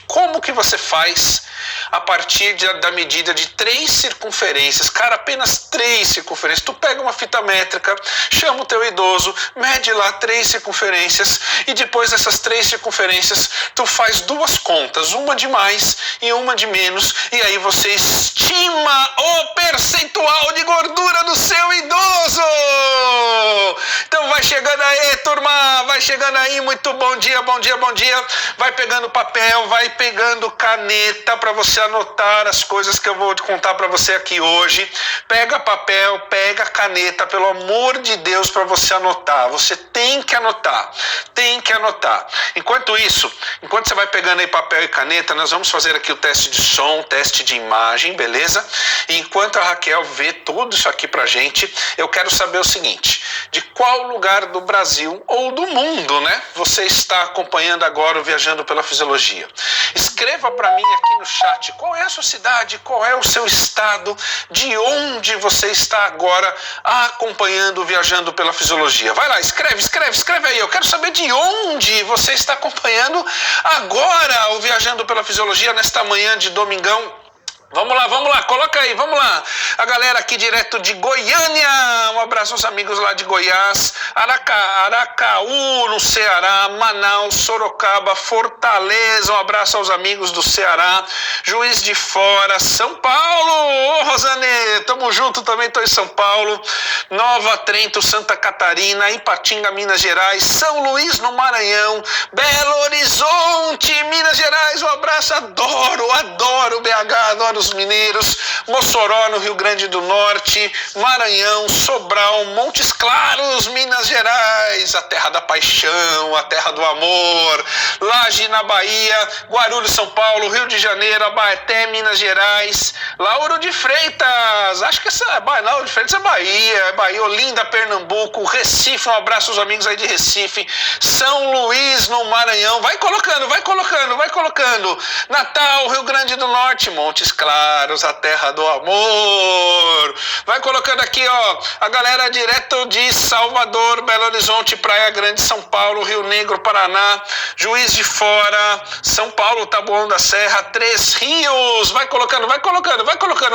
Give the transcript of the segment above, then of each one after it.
como que você faz a partir da medida de 3 circunferências, cara, apenas 3 circunferências. Tu pega uma fita métrica, chama o teu idoso, mede lá 3 circunferências e depois dessas 3 circunferências tu faz 2 contas, uma de mais e uma de menos, e aí você estima o percentual de gordura do seu idoso. Então vai chegando aí, turma, vai chegando aí, muito bom dia, bom dia, bom dia. Vai pegando papel, vai pegando caneta para você anotar as coisas que eu vou contar para você aqui hoje. Pega papel, pega caneta, pelo amor de Deus, para você anotar. Você tem que anotar, tem que anotar. Enquanto isso, enquanto você vai pegando aí papel e caneta, nós vamos fazer aqui o teste de som, teste de imagem, beleza? E enquanto a Raquel vê tudo isso aqui pra gente, eu quero saber o seguinte: de qual lugar do Brasil ou do mundo, né, você está acompanhando agora o Viajando pela Fisiologia? Escreva para mim aqui no chat qual é a sua cidade, qual é o seu estado, de onde você está agora acompanhando o Viajando pela Fisiologia. Vai lá, escreve aí. Eu quero saber de onde você está acompanhando agora o Viajando pela Fisiologia nesta manhã de domingão. Vamos lá, coloca aí, vamos lá. A galera aqui direto de Goiânia, um abraço aos amigos lá de Goiás, Aracaú, no Ceará, Manaus, Sorocaba, Fortaleza, um abraço aos amigos do Ceará, Juiz de Fora, São Paulo, ô Rosane, tamo junto também, tô em São Paulo, Nova Trento, Santa Catarina, Ipatinga, Minas Gerais, São Luís, no Maranhão, Belo Horizonte, Minas Gerais, um abraço, adoro BH, adoro os mineiros, Mossoró, no Rio Grande do Norte, Maranhão, Sobral, Montes Claros, Minas Gerais, a terra da paixão, a terra do amor, Laje, na Bahia, Guarulhos, São Paulo, Rio de Janeiro, Abaeté, Minas Gerais, Lauro de Freitas, acho que Lauro de Freitas é Bahia, Olinda, Pernambuco, Recife, um abraço aos amigos aí de Recife, São Luís, no Maranhão, vai colocando, Natal, Rio Grande do Norte, Montes Claros, a terra do amor. Vai colocando aqui, ó, a galera direto de Salvador, Belo Horizonte, Praia Grande, São Paulo, Rio Negro, Paraná, Juiz de Fora, São Paulo, Taboão da Serra, Três Rios. Vai colocando.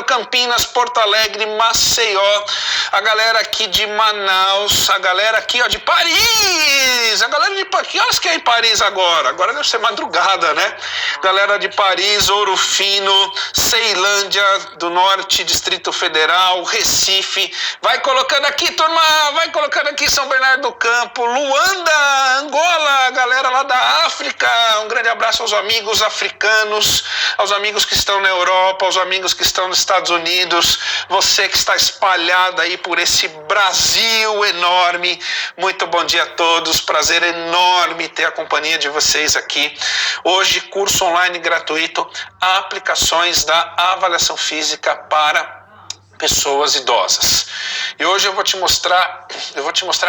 Campinas, Porto Alegre, Maceió, a galera aqui de Manaus, a galera aqui, ó, de Paris. A galera de Paris, que horas que é em Paris agora? Agora deve ser madrugada, né? Galera de Paris, Ouro Fino, Ceilândia do Norte, Distrito Federal, Recife. Vai colocando aqui, turma, São Bernardo do Campo, Luanda, Angola, galera lá da África. Um grande abraço aos amigos africanos, aos amigos que estão na Europa, aos amigos que estão nos Estados Unidos, você que está espalhado aí por esse Brasil enorme. Muito bom dia a todos, prazer enorme ter a companhia de vocês aqui. Hoje, curso online gratuito, aplicações da avaliação física para pessoas idosas. E hoje eu vou te mostrar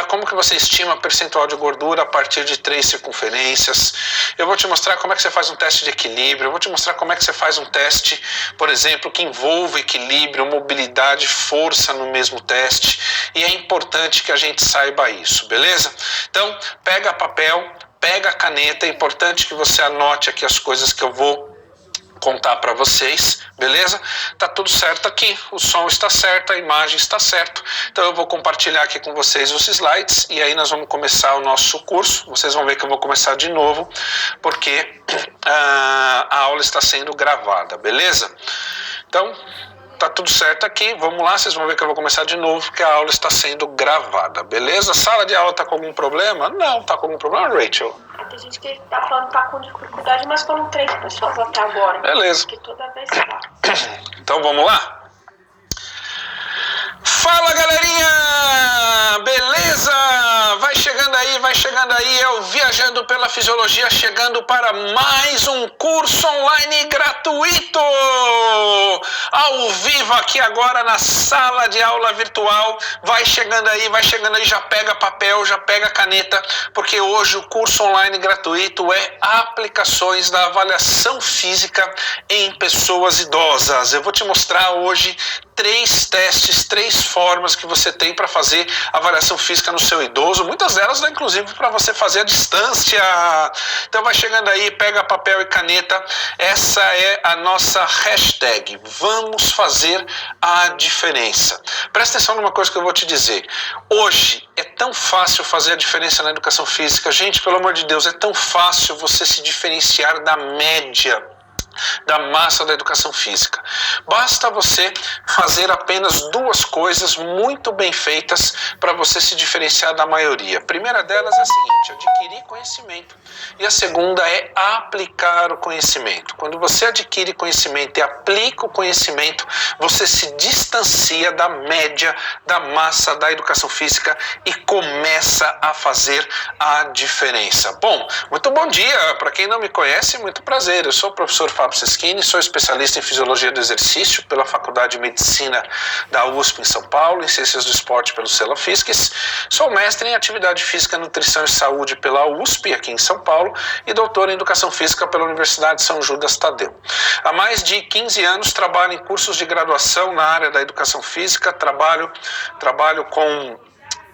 como que você estima percentual de gordura a partir de 3 circunferências. Eu vou te mostrar como é que você faz um teste de equilíbrio. Eu vou te mostrar como é que você faz um teste, por exemplo, que envolve equilíbrio, mobilidade, força no mesmo teste. E é importante que a gente saiba isso, beleza? Então, pega papel, pega a caneta. É importante que você anote aqui as coisas que eu vou contar para vocês, beleza? Tá tudo certo aqui, o som está certo, a imagem está certo. Então eu vou compartilhar aqui com vocês os slides e aí nós vamos começar o nosso curso. Vocês vão ver que eu vou começar de novo porque a aula está sendo gravada, beleza? Então tá tudo certo aqui, vamos lá, vocês vão ver que eu vou começar de novo porque a aula está sendo gravada, beleza? A sala de aula tá com algum problema? Não, tá com algum problema, Rachel? Tem gente que tá falando que tá com dificuldade, mas foram 3 pessoas até agora. Beleza. Que toda vez tá. Então vamos lá? Fala, galerinha! Beleza? Vai chegando aí, é o Viajando pela Fisiologia, chegando para mais um curso online gratuito, ao vivo aqui agora na sala de aula virtual. Vai chegando aí, já pega papel, já pega caneta, porque hoje o curso online gratuito é aplicações da avaliação física em pessoas idosas. Eu vou te mostrar hoje 3 testes, 3 formas que você tem para fazer avaliação física no seu idoso, muitas delas inclusive para você fazer à distância. Então vai chegando aí, pega papel e caneta, essa é a nossa hashtag, vamos fazer a diferença. Presta atenção numa coisa que eu vou te dizer, hoje é tão fácil fazer a diferença na educação física, gente, pelo amor de Deus, é tão fácil você se diferenciar da média da massa da educação física. Basta você fazer apenas duas coisas muito bem feitas para você se diferenciar da maioria. A primeira delas é a seguinte, adquirir conhecimento. E a segunda é aplicar o conhecimento. Quando você adquire conhecimento e aplica o conhecimento, você se distancia da média da massa da educação física e começa a fazer a diferença. Bom, muito bom dia. Para quem não me conhece, muito prazer. Eu sou o professor Fábio Seschini, sou especialista em Fisiologia do Exercício pela Faculdade de Medicina da USP em São Paulo, em Ciências do Esporte pelo Cela Fisques. Sou mestre em Atividade Física, Nutrição e Saúde pela USP, aqui em São Paulo, e doutor em Educação Física pela Universidade de São Judas Tadeu. Há mais de 15 anos trabalho em cursos de graduação na área da Educação Física, trabalho com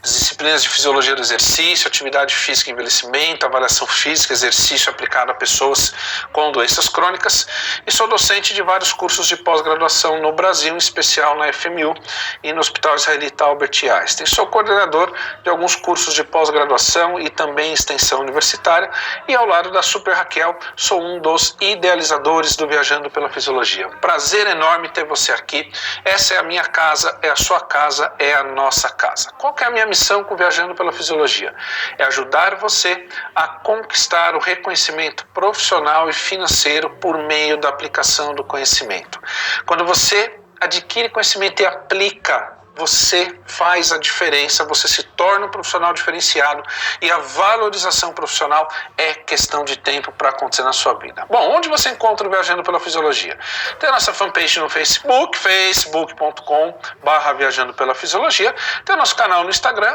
disciplinas de Fisiologia do Exercício, Atividade Física e Envelhecimento, Avaliação Física, Exercício aplicado a pessoas com doenças crônicas e sou docente de vários cursos de pós-graduação no Brasil, em especial na FMU e no Hospital Israelita Albert Einstein. Sou coordenador de alguns cursos de pós-graduação e também extensão universitária e ao lado da Super Raquel sou um dos idealizadores do Viajando pela Fisiologia. Prazer enorme ter você aqui. Essa é a minha casa, é a sua casa, é a nossa casa. Qual que é a minha missão com Viajando pela Fisiologia? É ajudar você a conquistar o reconhecimento profissional e financeiro por meio da aplicação do conhecimento. Quando você adquire conhecimento e aplica, você faz a diferença, você se torna um profissional diferenciado e a valorização profissional é questão de tempo para acontecer na sua vida. Bom, onde você encontra o Viajando pela Fisiologia? Tem a nossa fanpage no Facebook, facebook.com/Viajando pela Fisiologia. Tem o nosso canal no Instagram,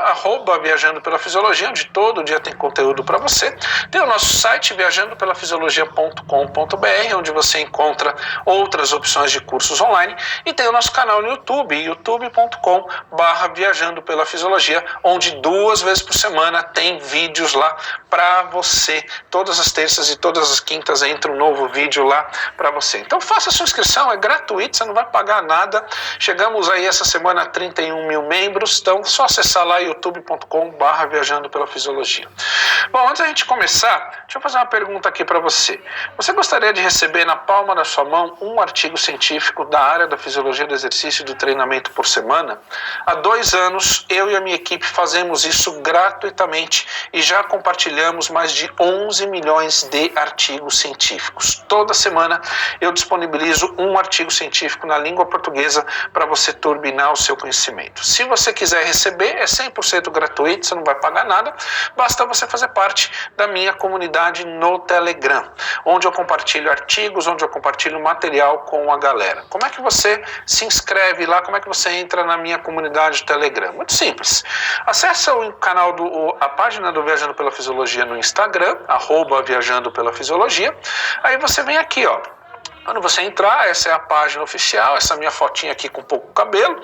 @Viajando pela Fisiologia, onde todo dia tem conteúdo para você. Tem o nosso site, viajandopelafisiologia.com.br, onde você encontra outras opções de cursos online. E tem o nosso canal no YouTube, youtube.com/Viajando pela Fisiologia, onde 2 vezes por semana tem vídeos lá para você. Todas as terças e todas as quintas entra um novo vídeo lá para você. Então faça a sua inscrição, é gratuito, você não vai pagar nada. Chegamos aí essa semana a 31 mil membros, então é só acessar lá youtube.com/Viajando pela Fisiologia. Bom, antes da gente começar, deixa eu fazer uma pergunta aqui para você. Você gostaria de receber na palma da sua mão um artigo científico da área da Fisiologia do Exercício e do Treinamento por semana? Há 2 anos, eu e a minha equipe fazemos isso gratuitamente e já compartilhamos mais de 11 milhões de artigos científicos. Toda semana eu disponibilizo um artigo científico na língua portuguesa para você turbinar o seu conhecimento. Se você quiser receber, é 100% gratuito, você não vai pagar nada, basta você fazer parte da minha comunidade no Telegram, onde eu compartilho artigos, onde eu compartilho material com a galera. Como é que você se inscreve lá? Como é que você entra na minha comunidade do Telegram? Muito simples. Acesse o canal a página do Viajando pela Fisiologia no Instagram, @Viajando pela Fisiologia. Aí você vem aqui, ó. Quando você entrar, essa é a página oficial, essa minha fotinha aqui com pouco cabelo.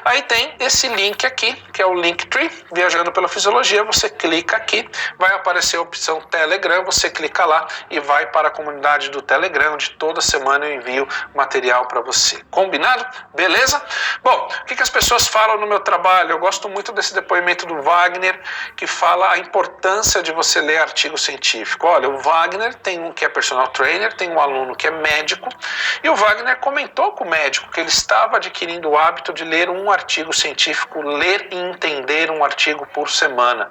Aí tem esse link aqui, que é o Linktree, Viajando pela Fisiologia. Você clica aqui, vai aparecer a opção Telegram, você clica lá e vai para a comunidade do Telegram, onde toda semana eu envio material para você. Combinado? Beleza? Bom, o que as pessoas falam no meu trabalho? Eu gosto muito desse depoimento do Wagner, que fala a importância de você ler artigo científico. Olha, o Wagner tem um que é personal trainer, tem um aluno que é médico, e o Wagner comentou com o médico que ele estava adquirindo o hábito de ler um artigo científico, ler e entender um artigo por semana.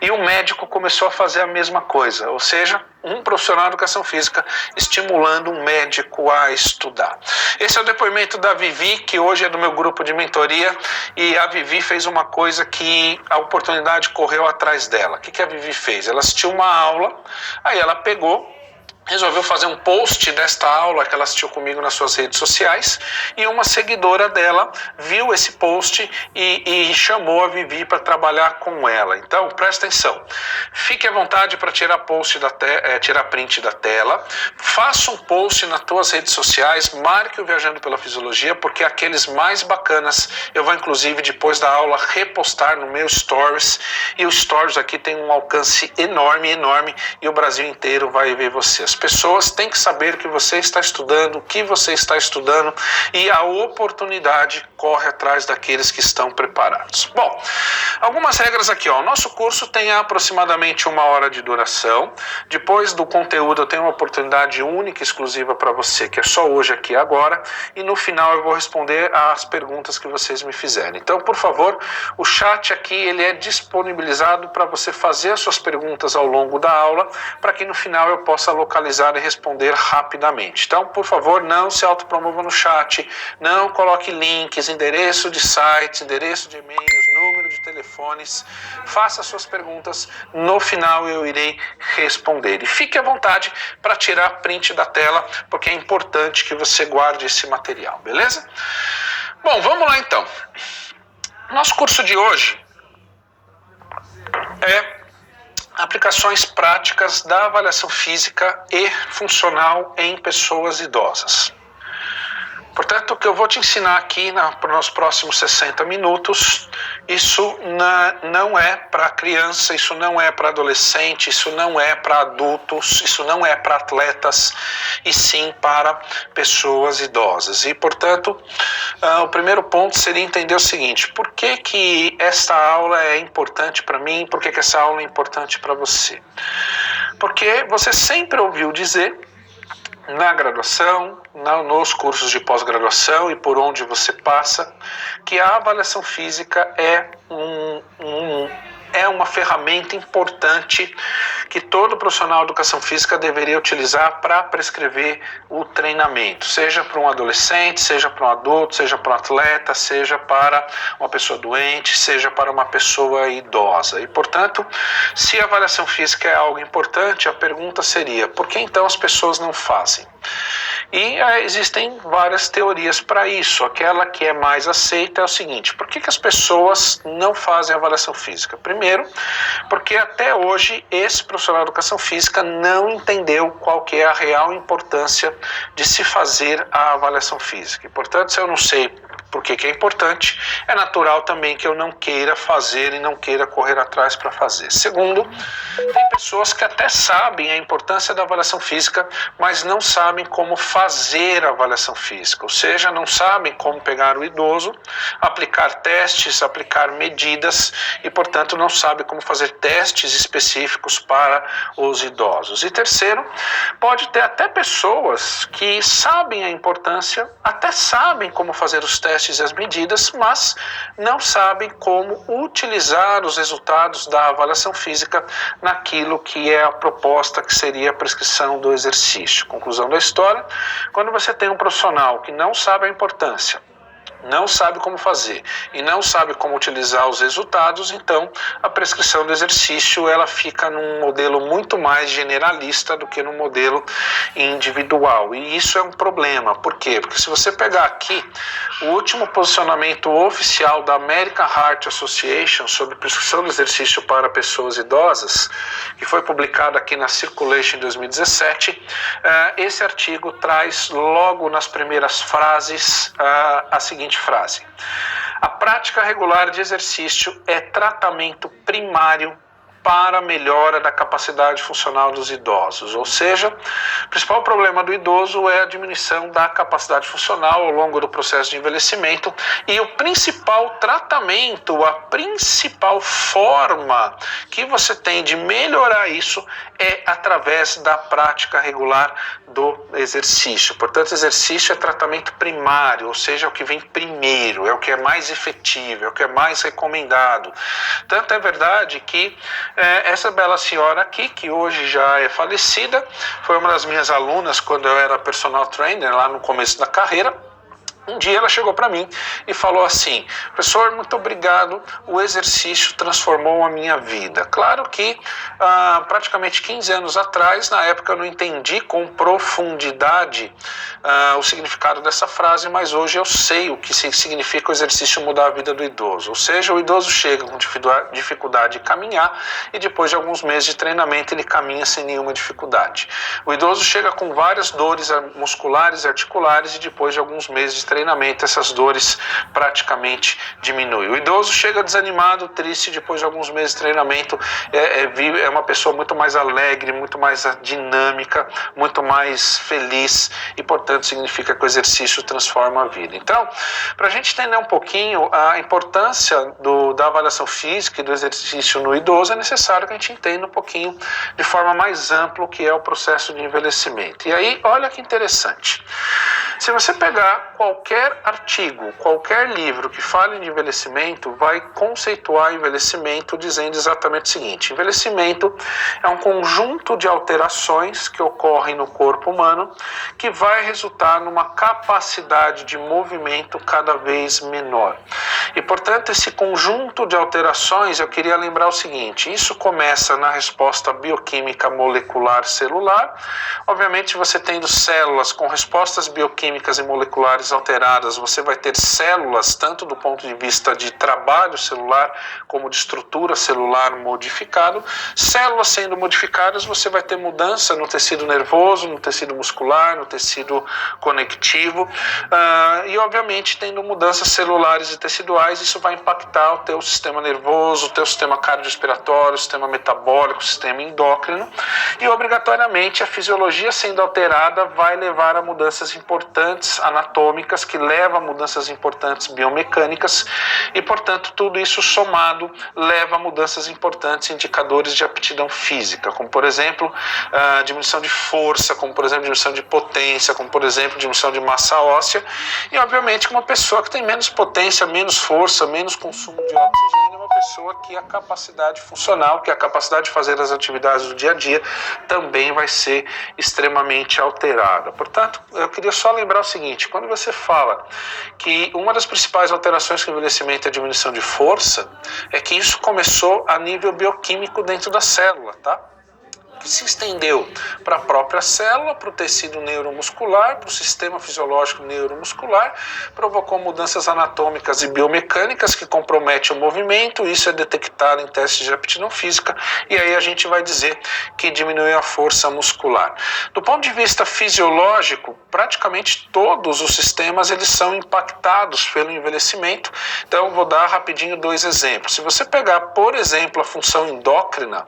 E o médico começou a fazer a mesma coisa, ou seja, um profissional de educação física estimulando um médico a estudar. Esse é o depoimento da Vivi, que hoje é do meu grupo de mentoria, e a Vivi fez uma coisa que a oportunidade correu atrás dela. O que a Vivi fez? Ela assistiu uma aula, aí ela pegou resolveu fazer um post desta aula que ela assistiu comigo nas suas redes sociais, e uma seguidora dela viu esse post e chamou a Vivi para trabalhar com ela. Então, presta atenção, fique à vontade para tirar print da tela, faça um post nas tuas redes sociais, marque o Viajando pela Fisiologia, porque aqueles mais bacanas eu vou inclusive depois da aula repostar no meu Stories, e o Stories aqui tem um alcance enorme, e o Brasil inteiro vai ver você. As pessoas têm que saber que você está estudando, o que você está estudando, e a oportunidade corre atrás daqueles que estão preparados. Bom, algumas regras aqui, ó. O nosso curso tem aproximadamente 1 hora de duração. Depois do conteúdo eu tenho uma oportunidade única e exclusiva para você, que é só hoje aqui agora, e no final eu vou responder às perguntas que vocês me fizerem. Então, por favor, o chat aqui ele é disponibilizado para você fazer as suas perguntas ao longo da aula, para que no final eu possa localizar e responder rapidamente. Então, por favor, não se autopromova no chat, não coloque links, endereço de sites, endereço de e-mails, número de telefones, faça suas perguntas, no final eu irei responder. E fique à vontade para tirar print da tela, porque é importante que você guarde esse material, beleza? Bom, vamos lá então. Nosso curso de hoje é aplicações práticas da avaliação física e funcional em pessoas idosas. Portanto, o que eu vou te ensinar aqui nos próximos 60 minutos, isso não é para criança, isso não é para adolescente, isso não é para adultos, isso não é para atletas, e sim para pessoas idosas. E, portanto, o primeiro ponto seria entender o seguinte: por que esta aula é importante para mim, por que essa aula é importante para você? Porque você sempre ouviu dizer, na graduação, nos cursos de pós-graduação e por onde você passa, que a avaliação física é uma ferramenta importante que todo profissional de educação física deveria utilizar para prescrever o treinamento, seja para um adolescente, seja para um adulto, seja para um atleta, seja para uma pessoa doente, seja para uma pessoa idosa. E, portanto, se a avaliação física é algo importante, a pergunta seria: por que então as pessoas não fazem? E existem várias teorias para isso. Aquela que é mais aceita é o seguinte: por que as pessoas não fazem avaliação física? Primeiro, porque até hoje esse profissional de educação física não entendeu qual que é a real importância de se fazer a avaliação física. E, portanto, se eu não sei por que é importante, é natural também que eu não queira fazer e não queira correr atrás para fazer. Segundo, tem pessoas que até sabem a importância da avaliação física, mas não sabem como fazer a avaliação física, ou seja, não sabem como pegar o idoso, aplicar testes, aplicar medidas e, portanto, não sabem como fazer testes específicos para os idosos. E terceiro, pode ter até pessoas que sabem a importância, até sabem como fazer os testes e as medidas, mas não sabem como utilizar os resultados da avaliação física naquilo que é a proposta, que seria a prescrição do exercício. Conclusão da história: quando você tem um profissional que não sabe a importância, não sabe como fazer e não sabe como utilizar os resultados, então a prescrição do exercício ela fica num modelo muito mais generalista do que num modelo individual. E isso é um problema. Por quê? Porque se você pegar aqui o último posicionamento oficial da American Heart Association sobre prescrição do exercício para pessoas idosas, que foi publicado aqui na Circulation em 2017, esse artigo traz logo nas primeiras frases a seguinte frase: a prática regular de exercício é tratamento primário para a melhora da capacidade funcional dos idosos. Ou seja, o principal problema do idoso é a diminuição da capacidade funcional ao longo do processo de envelhecimento, e o principal tratamento, a principal forma que você tem de melhorar isso é através da prática regular do exercício. Portanto, exercício é tratamento primário, ou seja, é o que vem primeiro, é o que é mais efetivo, é o que é mais recomendado. Tanto é verdade que essa bela senhora aqui, que hoje já é falecida, foi uma das minhas alunas quando eu era personal trainer lá no começo da carreira. Um dia ela chegou para mim e falou assim: professor, muito obrigado, o exercício transformou a minha vida. Claro que praticamente 15 anos atrás, na época eu não entendi com profundidade o significado dessa frase, mas hoje eu sei o que significa o exercício mudar a vida do idoso. Ou seja, o idoso chega com dificuldade de caminhar e depois de alguns meses de treinamento ele caminha sem nenhuma dificuldade. O idoso chega com várias dores musculares e articulares e depois de alguns meses de treinamento, essas dores praticamente diminuem. O idoso chega desanimado, triste, depois de alguns meses de treinamento, é uma pessoa muito mais alegre, muito mais dinâmica, muito mais feliz e, portanto, significa que o exercício transforma a vida. Então, para a gente entender um pouquinho a importância da avaliação física e do exercício no idoso, é necessário que a gente entenda um pouquinho de forma mais ampla o que é o processo de envelhecimento. E aí, olha que interessante. Se você pegar qualquer artigo, qualquer livro que fale de envelhecimento, vai conceituar envelhecimento dizendo exatamente o seguinte: envelhecimento é um conjunto de alterações que ocorrem no corpo humano que vai resultar numa capacidade de movimento cada vez menor. E, portanto, esse conjunto de alterações, eu queria lembrar o seguinte: isso começa na resposta bioquímica molecular celular. Obviamente, você tendo células com respostas bioquímicas e moleculares alteradas, você vai ter células, tanto do ponto de vista de trabalho celular, como de estrutura celular modificado. Células sendo modificadas, você vai ter mudança no tecido nervoso, no tecido muscular, no tecido conectivo, e obviamente tendo mudanças celulares e teciduais, isso vai impactar o teu sistema nervoso, o teu sistema cardiorrespiratório, o sistema metabólico, o sistema endócrino, e obrigatoriamente a fisiologia sendo alterada vai levar a mudanças importantes anatômicas, que levam a mudanças importantes biomecânicas, e portanto tudo isso somado leva a mudanças importantes indicadores de aptidão física, como por exemplo diminuição de força, como por exemplo diminuição de potência, como por exemplo diminuição de massa óssea. E obviamente uma pessoa que tem menos potência, menos força, menos consumo de oxigênio é uma pessoa que a capacidade funcional, que a capacidade de fazer as atividades do dia a dia também vai ser extremamente alterada. Portanto, eu queria só lembrar o seguinte: quando você fala que uma das principais alterações que o envelhecimento é a diminuição de força, é que isso começou a nível bioquímico dentro da célula, tá? Que se estendeu para a própria célula, para o tecido neuromuscular, para o sistema fisiológico neuromuscular, provocou mudanças anatômicas e biomecânicas que comprometem o movimento. Isso é detectado em testes de aptidão física, e aí a gente vai dizer que diminuiu a força muscular. Do ponto de vista fisiológico, praticamente todos os sistemas eles são impactados pelo envelhecimento. Então, vou dar rapidinho 2 exemplos. Se você pegar, por exemplo, a função endócrina,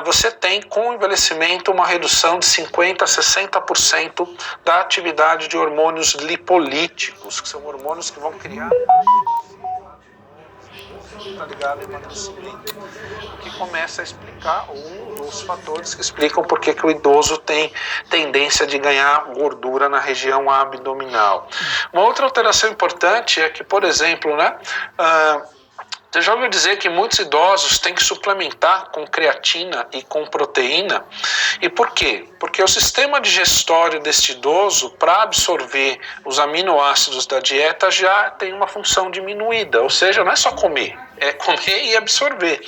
você tem com o envelhecimento uma redução de 50% a 60% da atividade de hormônios lipolíticos, que são hormônios que vão criar está ligado ao emagrecimento, o que começa a explicar um dos fatores que explicam por que o idoso tem tendência de ganhar gordura na região abdominal. Uma outra alteração importante é que, por exemplo, você já ouviu dizer que muitos idosos têm que suplementar com creatina e com proteína? E por quê? Porque o sistema digestório deste idoso, para absorver os aminoácidos da dieta, já tem uma função diminuída, ou seja, não é só comer, é comer e absorver.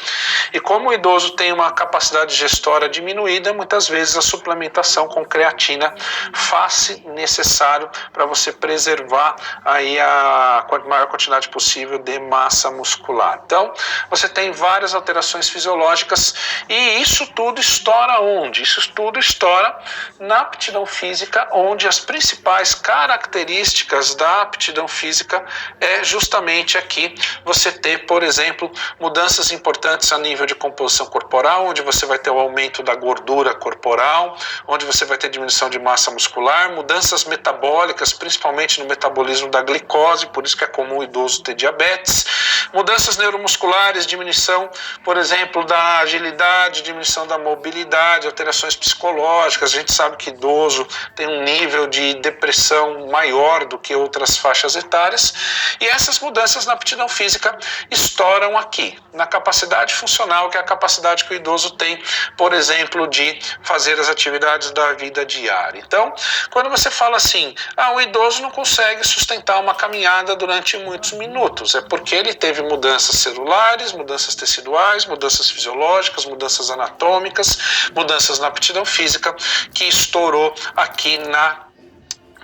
E como o idoso tem uma capacidade digestória diminuída, muitas vezes a suplementação com creatina faz necessário para você preservar aí a maior quantidade possível de massa muscular. Então, você tem várias alterações fisiológicas, e isso tudo estoura onde? Isso tudo estoura na aptidão física, onde as principais características da aptidão física é justamente aqui você ter, por exemplo, mudanças importantes a nível de composição corporal, onde você vai ter o aumento da gordura corporal, onde você vai ter diminuição de massa muscular, mudanças metabólicas, principalmente no metabolismo da glicose, por isso que é comum o idoso ter diabetes, mudanças neuromusculares, diminuição, por exemplo, da agilidade, diminuição da mobilidade, alterações psicológicas. A gente sabe que idoso tem um nível de depressão maior do que outras faixas etárias, e essas mudanças na aptidão física estouram estouram aqui, na capacidade funcional, que é a capacidade que o idoso tem, por exemplo, de fazer as atividades da vida diária. Então, quando você fala assim, o idoso não consegue sustentar uma caminhada durante muitos minutos, é porque ele teve mudanças celulares, mudanças teciduais, mudanças fisiológicas, mudanças anatômicas, mudanças na aptidão física, que estourou aqui na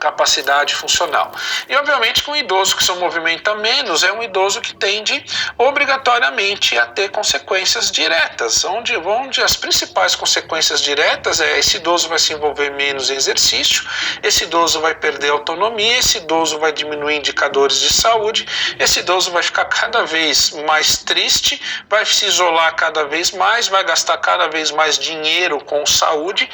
capacidade funcional. E obviamente que um idoso que se movimenta menos é um idoso que tende obrigatoriamente a ter consequências diretas, onde as principais consequências diretas é esse idoso vai se envolver menos em exercício, esse idoso vai perder autonomia, esse idoso vai diminuir indicadores de saúde, esse idoso vai ficar cada vez mais triste, vai se isolar cada vez mais, vai gastar cada vez mais dinheiro com saúde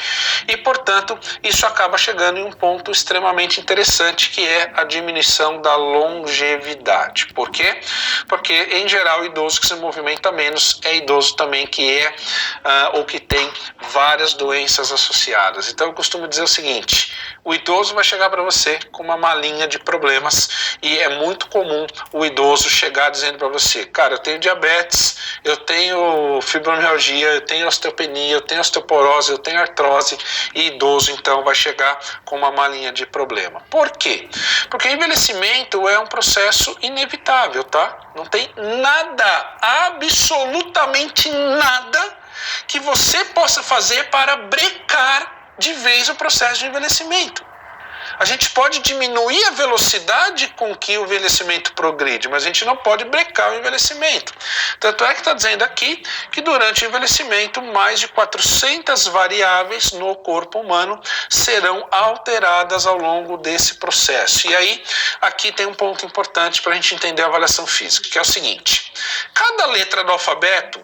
e, portanto, isso acaba chegando em um ponto extremamente interessante, que é a diminuição da longevidade. Por quê? Porque, em geral, o idoso que se movimenta menos é idoso também que é ou que tem várias doenças associadas. Então, eu costumo dizer o seguinte, o idoso vai chegar para você com uma malinha de problemas e é muito comum o idoso chegar dizendo para você, cara, eu tenho diabetes, eu tenho fibromialgia, eu tenho osteopenia, eu tenho osteoporose, eu tenho artrose, e idoso, então, vai chegar com uma malinha de problema. Por quê? Porque envelhecimento é um processo inevitável, tá? Não tem nada, absolutamente nada, que você possa fazer para brecar de vez o processo de envelhecimento. A gente pode diminuir a velocidade com que o envelhecimento progride, mas a gente não pode brecar o envelhecimento. Tanto é que está dizendo aqui que durante o envelhecimento mais de 400 variáveis no corpo humano serão alteradas ao longo desse processo. E aí, aqui tem um ponto importante para a gente entender a avaliação física, que é o seguinte, cada letra do alfabeto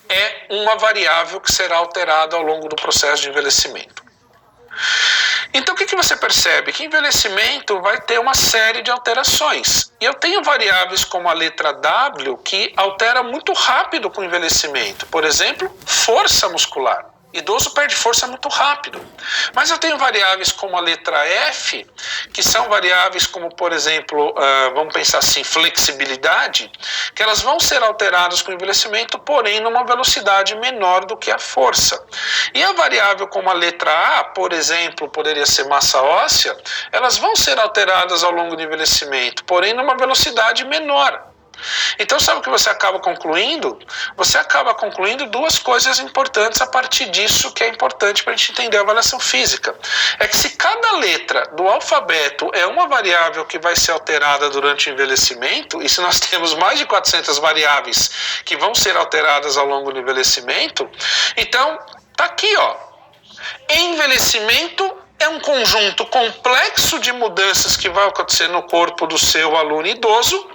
é uma variável que será alterada ao longo do processo de envelhecimento. Então o que você percebe? Que envelhecimento vai ter uma série de alterações. E eu tenho variáveis como a letra W que altera muito rápido com o envelhecimento. Por exemplo, força muscular. Idoso perde força muito rápido. Mas eu tenho variáveis como a letra F, que são variáveis como, por exemplo, vamos pensar assim, flexibilidade, que elas vão ser alteradas com o envelhecimento, porém numa velocidade menor do que a força. E a variável como a letra A, por exemplo, poderia ser massa óssea, elas vão ser alteradas ao longo do envelhecimento, porém numa velocidade menor. Então, sabe o que você acaba concluindo? Você acaba concluindo duas coisas importantes a partir disso, que é importante para a gente entender a avaliação física. É que se cada letra do alfabeto é uma variável que vai ser alterada durante o envelhecimento, e se nós temos mais de 400 variáveis que vão ser alteradas ao longo do envelhecimento, então, tá aqui, ó. Envelhecimento é um conjunto complexo de mudanças que vai acontecer no corpo do seu aluno idoso.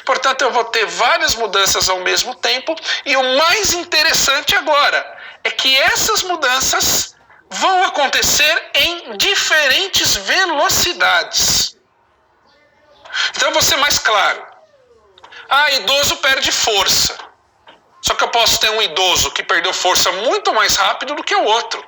Portanto, eu vou ter várias mudanças ao mesmo tempo, e o mais interessante agora é que essas mudanças vão acontecer em diferentes velocidades. Então, eu vou ser mais claro. Idoso perde força. Só que eu posso ter um idoso que perdeu força muito mais rápido do que o outro.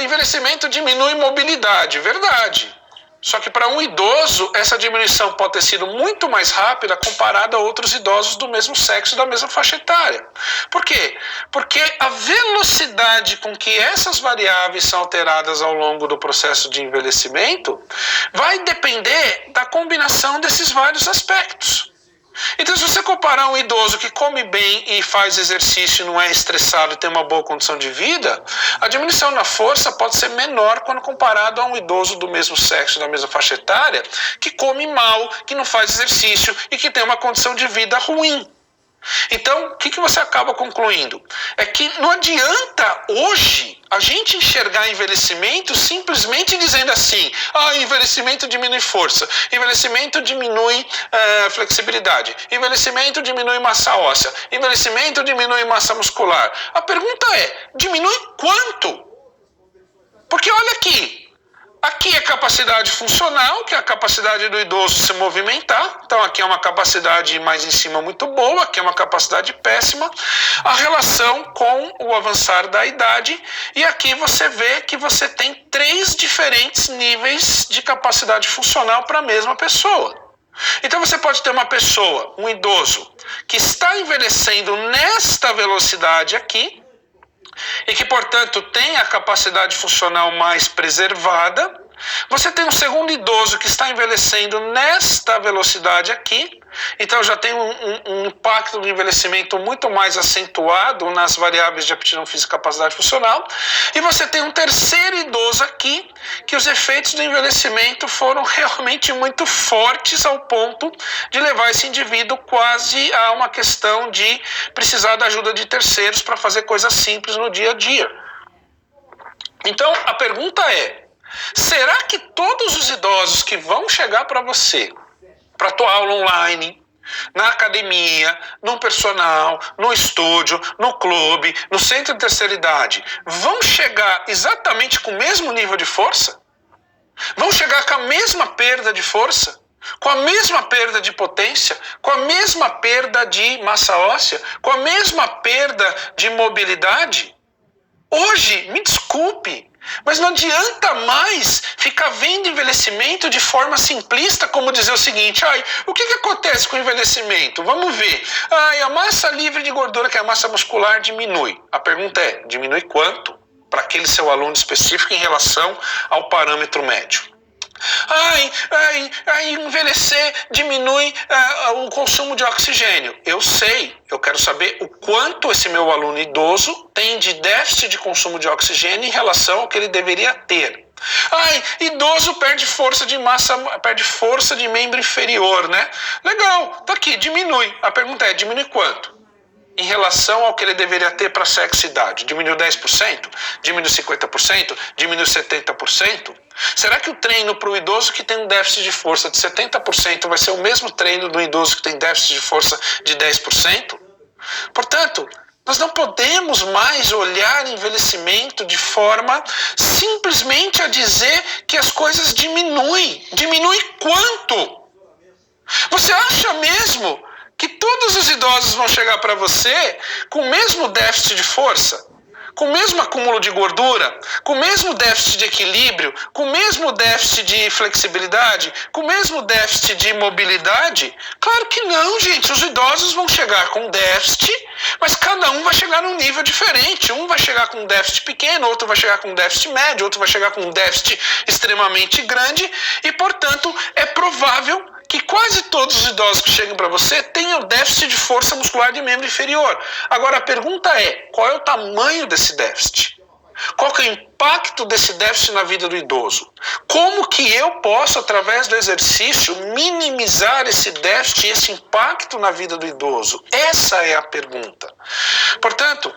Envelhecimento diminui mobilidade. Verdade. Só que para um idoso, essa diminuição pode ter sido muito mais rápida comparada a outros idosos do mesmo sexo, da mesma faixa etária. Por quê? Porque a velocidade com que essas variáveis são alteradas ao longo do processo de envelhecimento vai depender da combinação desses vários aspectos. Então, se você comparar um idoso que come bem e faz exercício, não é estressado e tem uma boa condição de vida, a diminuição na força pode ser menor quando comparado a um idoso do mesmo sexo, da mesma faixa etária, que come mal, que não faz exercício e que tem uma condição de vida ruim. Então, o que você acaba concluindo? É que não adianta hoje a gente enxergar envelhecimento simplesmente dizendo assim, envelhecimento diminui força, envelhecimento diminui flexibilidade, envelhecimento diminui massa óssea, envelhecimento diminui massa muscular. A pergunta é, diminui quanto? Porque olha aqui é capacidade funcional, que é a capacidade do idoso se movimentar. Então aqui é uma capacidade mais em cima muito boa, aqui é uma capacidade péssima. A relação com o avançar da idade, e aqui você vê que você tem 3 diferentes níveis de capacidade funcional para a mesma pessoa. Então você pode ter uma pessoa, um idoso, que está envelhecendo nesta velocidade aqui e que, portanto, tem a capacidade funcional mais preservada. Você tem um segundo idoso que está envelhecendo nesta velocidade aqui, então já tem um impacto do envelhecimento muito mais acentuado nas variáveis de aptidão física e capacidade funcional. E você tem um terceiro idoso aqui, que os efeitos do envelhecimento foram realmente muito fortes ao ponto de levar esse indivíduo quase a uma questão de precisar da ajuda de terceiros para fazer coisas simples no dia a dia. Então a pergunta é: será que todos os idosos que vão chegar para você, para a tua aula online, na academia, no personal, no estúdio, no clube, no centro de terceira idade, vão chegar exatamente com o mesmo nível de força? Vão chegar com a mesma perda de força? Com a mesma perda de potência? Com a mesma perda de massa óssea? Com a mesma perda de mobilidade? Hoje, me desculpe, mas não adianta mais ficar vendo envelhecimento de forma simplista, como dizer o seguinte: o que acontece com o envelhecimento? Vamos ver. A massa livre de gordura, que é a massa muscular, diminui. A pergunta é: diminui quanto para aquele seu aluno específico em relação ao parâmetro médio? Envelhecer diminui o consumo de oxigênio. Eu sei, eu quero saber o quanto esse meu aluno idoso tem de déficit de consumo de oxigênio em relação ao que ele deveria ter. Idoso perde força de massa, perde força de membro inferior, né? Legal, tá aqui, diminui. A pergunta é: diminui quanto? Em relação ao que ele deveria ter para a sexualidade? Diminuiu 10%? Diminuiu 50%? Diminuiu 70%? Será que o treino para o idoso que tem um déficit de força de 70% vai ser o mesmo treino do idoso que tem déficit de força de 10%? Portanto, nós não podemos mais olhar envelhecimento de forma simplesmente a dizer que as coisas diminuem. Diminui quanto? Você acha mesmo que todos os idosos vão chegar para você com o mesmo déficit de força, com o mesmo acúmulo de gordura, com o mesmo déficit de equilíbrio, com o mesmo déficit de flexibilidade, com o mesmo déficit de mobilidade? Claro que não, gente. Os idosos vão chegar com déficit, mas cada um vai chegar num nível diferente. Um vai chegar com um déficit pequeno, outro vai chegar com um déficit médio, outro vai chegar com um déficit extremamente grande e, portanto, é provável que quase todos os idosos que chegam para você tenham déficit de força muscular de membro inferior. Agora a pergunta é: qual é o tamanho desse déficit? Qual que é o impacto desse déficit na vida do idoso? Como que eu posso, através do exercício, minimizar esse déficit e esse impacto na vida do idoso? Essa é a pergunta. Portanto,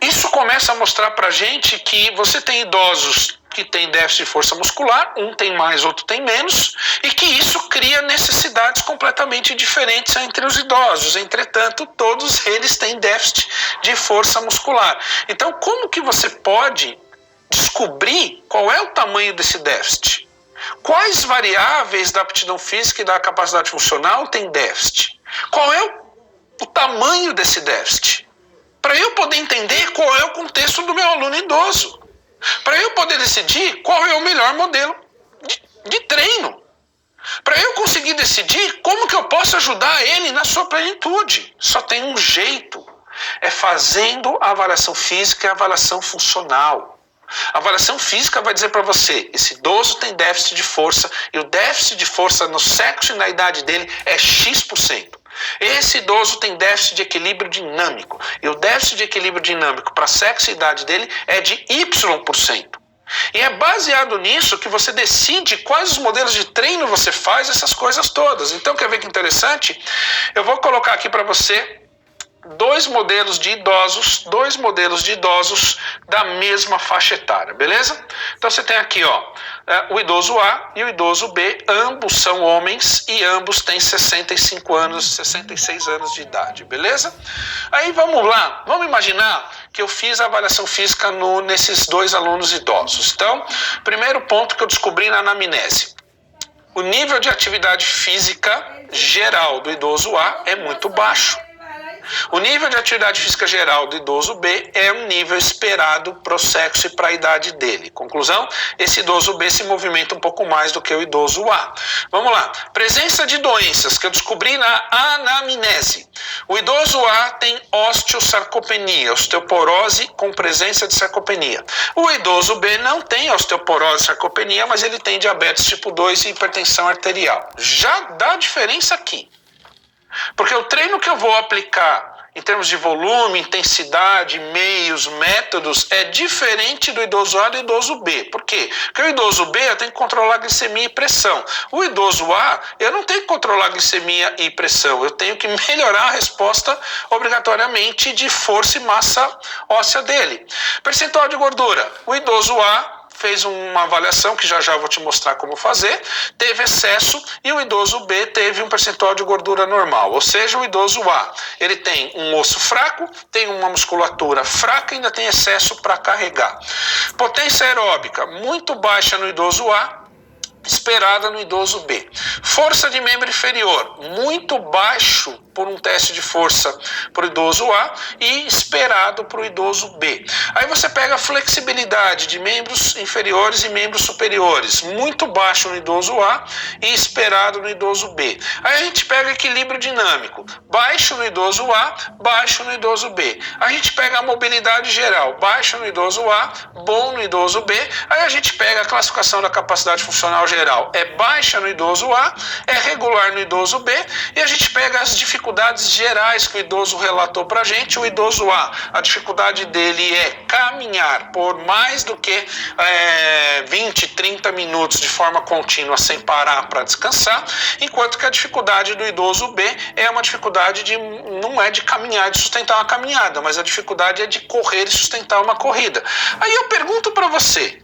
isso começa a mostrar para a gente que você tem idosos que têm déficit de força muscular, um tem mais, outro tem menos, e que isso cria necessidades completamente diferentes entre os idosos. Entretanto, todos eles têm déficit de força muscular. Então, como que você pode descobrir qual é o tamanho desse déficit? Quais variáveis da aptidão física e da capacidade funcional têm déficit? Qual é o tamanho desse déficit? Para eu poder entender qual é o contexto do meu aluno idoso. Para eu poder decidir qual é o melhor modelo de treino. Para eu conseguir decidir como que eu posso ajudar ele na sua plenitude. Só tem um jeito. É fazendo a avaliação física e a avaliação funcional. A avaliação física vai dizer para você: esse idoso tem déficit de força e o déficit de força no sexo e na idade dele é X%. Esse idoso tem déficit de equilíbrio dinâmico e o déficit de equilíbrio dinâmico para a sexo e idade dele é de Y%. E é baseado nisso que você decide quais os modelos de treino você faz, essas coisas todas. Então, quer ver que interessante? Eu vou colocar aqui para você dois modelos de idosos da mesma faixa etária, beleza? Então você tem aqui, o idoso A e o idoso B, ambos são homens e ambos têm 65 anos, 66 anos de idade, beleza? Aí vamos lá, vamos imaginar que eu fiz a avaliação física nesses dois alunos idosos. Então, primeiro ponto que eu descobri na anamnese: o nível de atividade física geral do idoso A é muito baixo. O nível de atividade física geral do idoso B é um nível esperado para o sexo e para a idade dele. Conclusão, esse idoso B se movimenta um pouco mais do que o idoso A. Vamos lá. Presença de doenças que eu descobri na anamnese. O idoso A tem osteosarcopenia, osteoporose com presença de sarcopenia. O idoso B não tem osteoporose e sarcopenia, mas ele tem diabetes tipo 2 e hipertensão arterial. Já dá diferença aqui. Porque o treino que eu vou aplicar em termos de volume, intensidade, meios, métodos, é diferente do idoso A e do idoso B. Por quê? Porque o idoso B eu tenho que controlar a glicemia e pressão. O idoso A, eu não tenho que controlar a glicemia e pressão. Eu tenho que melhorar a resposta obrigatoriamente de força e massa óssea dele. Percentual de gordura. O idoso A fez uma avaliação, que já já vou te mostrar como fazer, teve excesso e o idoso B teve um percentual de gordura normal. Ou seja, o idoso A, ele tem um osso fraco, tem uma musculatura fraca e ainda tem excesso para carregar. Potência aeróbica, muito baixa no idoso A, esperada no idoso B. Força de membro inferior, muito baixo por um teste de força para o idoso A e esperado para o idoso B. Aí você pega a flexibilidade de membros inferiores e membros superiores, muito baixo no idoso A e esperado no idoso B. Aí a gente pega equilíbrio dinâmico, baixo no idoso A, baixo no idoso B. A gente pega a mobilidade geral, baixo no idoso A, bom no idoso B. Aí a gente pega a classificação da capacidade funcional geral, é baixa no idoso A, é regular no idoso B, e a gente pega as dificuldades gerais que o idoso relatou para a gente. O idoso A dificuldade dele é caminhar por mais do que 20, 30 minutos de forma contínua sem parar para descansar, enquanto que a dificuldade do idoso B é uma dificuldade não é de caminhar, de sustentar uma caminhada, mas a dificuldade é de correr e sustentar uma corrida. Aí eu pergunto para você,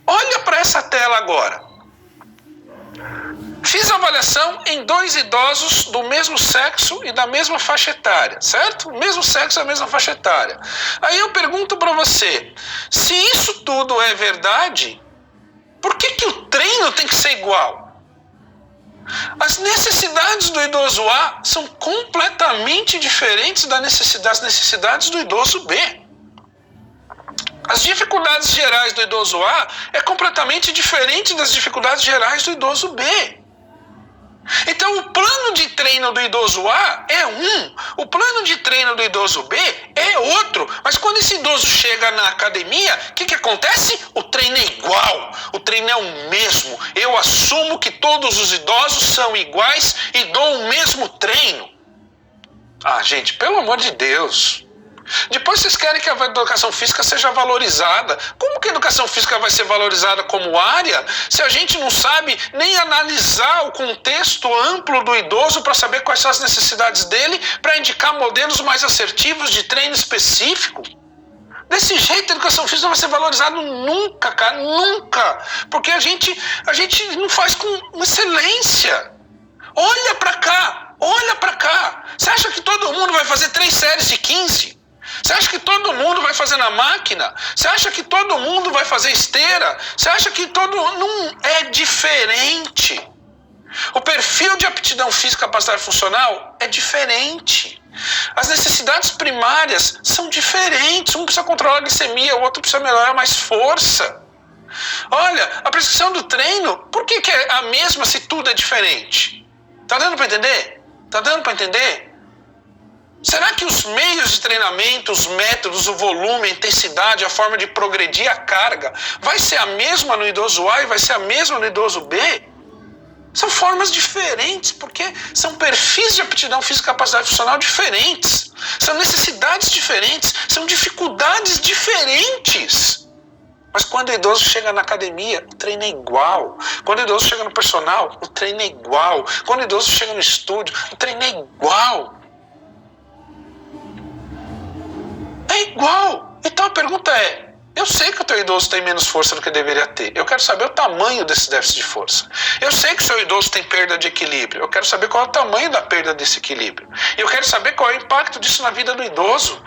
olha para essa tela agora. Fiz a avaliação em 2 idosos do mesmo sexo e da mesma faixa etária, certo? Mesmo sexo e a mesma faixa etária. Aí eu pergunto para você, se isso tudo é verdade, por que o treino tem que ser igual? As necessidades do idoso A são completamente diferentes das necessidades do idoso B. As dificuldades gerais do idoso A é completamente diferente das dificuldades gerais do idoso B. Então o plano de treino do idoso A é um, o plano de treino do idoso B é outro. Mas quando esse idoso chega na academia, o que acontece? O treino é igual, o treino é o mesmo. Eu assumo que todos os idosos são iguais e dou o mesmo treino. Ah, gente, pelo amor de Deus. Depois vocês querem que a educação física seja valorizada. Como que a educação física vai ser valorizada como área se a gente não sabe nem analisar o contexto amplo do idoso para saber quais são as necessidades dele, para indicar modelos mais assertivos de treino específico? Desse jeito a educação física não vai ser valorizada nunca, cara, nunca. Porque a gente não faz com excelência. Olha para cá, olha para cá. Você acha que todo mundo vai fazer 3 séries de 15? Você acha que todo mundo vai fazer na máquina? Você acha que todo mundo vai fazer esteira? Você acha que não é diferente? O perfil de aptidão física e capacidade funcional é diferente. As necessidades primárias são diferentes. Um precisa controlar a glicemia, o outro precisa melhorar mais força. Olha, a prescrição do treino, por que é a mesma se tudo é diferente? Tá dando para entender? Tá dando para entender? Será que os meios de treinamento, os métodos, o volume, a intensidade, a forma de progredir a carga vai ser a mesma no idoso A e vai ser a mesma no idoso B? São formas diferentes, porque são perfis de aptidão física e capacidade funcional diferentes. São necessidades diferentes, são dificuldades diferentes. Mas quando o idoso chega na academia, o treino é igual. Quando o idoso chega no personal, o treino é igual. Quando o idoso chega no estúdio, o treino é igual. É igual. Então a pergunta é, eu sei que o teu idoso tem menos força do que deveria ter. Eu quero saber o tamanho desse déficit de força. Eu sei que o seu idoso tem perda de equilíbrio. Eu quero saber qual é o tamanho da perda desse equilíbrio. E eu quero saber qual é o impacto disso na vida do idoso.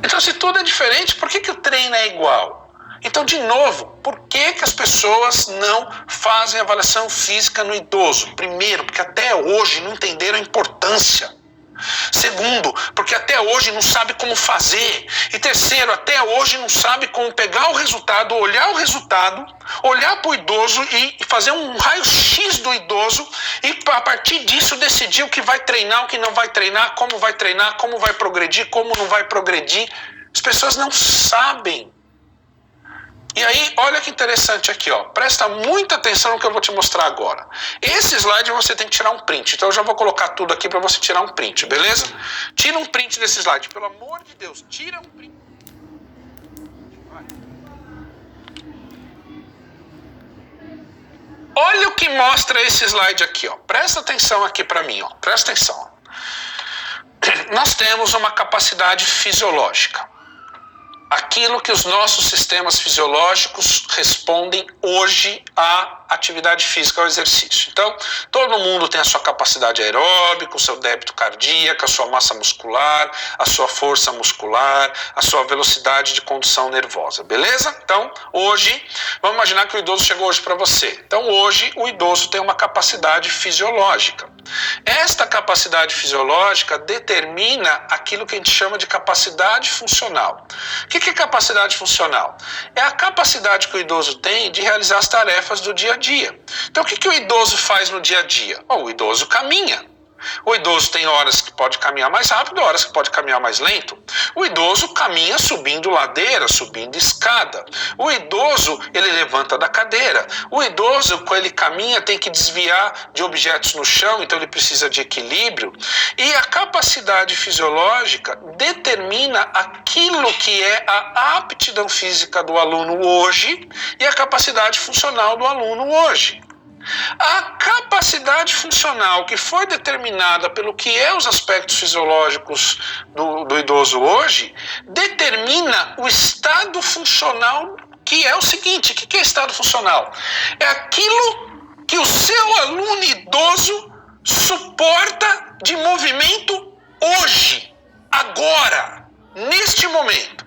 Então se tudo é diferente, por que o treino é igual? Então, de novo, por que as pessoas não fazem avaliação física no idoso? Primeiro, porque até hoje não entenderam a importância. Segundo, porque até hoje não sabe como fazer. E terceiro, até hoje não sabe como pegar o resultado, olhar para o idoso e fazer um raio-x do idoso e a partir disso decidir o que vai treinar, o que não vai treinar, como vai progredir, como não vai progredir. As pessoas não sabem. E aí, olha que interessante aqui, ó. Presta muita atenção no que eu vou te mostrar agora. Esse slide você tem que tirar um print. Então eu já vou colocar tudo aqui para você tirar um print, beleza? Tira um print desse slide, pelo amor de Deus. Tira um print. Olha o que mostra esse slide aqui, ó. Presta atenção aqui para mim, ó. Presta atenção. Nós temos uma capacidade fisiológica. Aquilo que os nossos sistemas fisiológicos respondem hoje à atividade física, ao exercício. Então, todo mundo tem a sua capacidade aeróbica, o seu débito cardíaco, a sua massa muscular, a sua força muscular, a sua velocidade de condução nervosa, beleza? Então, hoje, vamos imaginar que o idoso chegou hoje para você. Então, hoje, o idoso tem uma capacidade fisiológica. Esta capacidade fisiológica determina aquilo que a gente chama de capacidade funcional. O que é capacidade funcional? É a capacidade que o idoso tem de realizar as tarefas do dia a dia. Então, o que o idoso faz no dia a dia? Bom, o idoso caminha. O idoso tem horas que pode caminhar mais rápido, horas que pode caminhar mais lento. O idoso caminha subindo ladeira, subindo escada. O idoso, ele levanta da cadeira. O idoso, quando ele caminha, tem que desviar de objetos no chão, então ele precisa de equilíbrio. E a capacidade fisiológica determina aquilo que é a aptidão física do aluno hoje e a capacidade funcional do aluno hoje. A capacidade funcional que foi determinada pelo que é os aspectos fisiológicos do idoso hoje, determina o estado funcional, que é o seguinte: o que é estado funcional? É aquilo que o seu aluno idoso suporta de movimento hoje, agora, neste momento.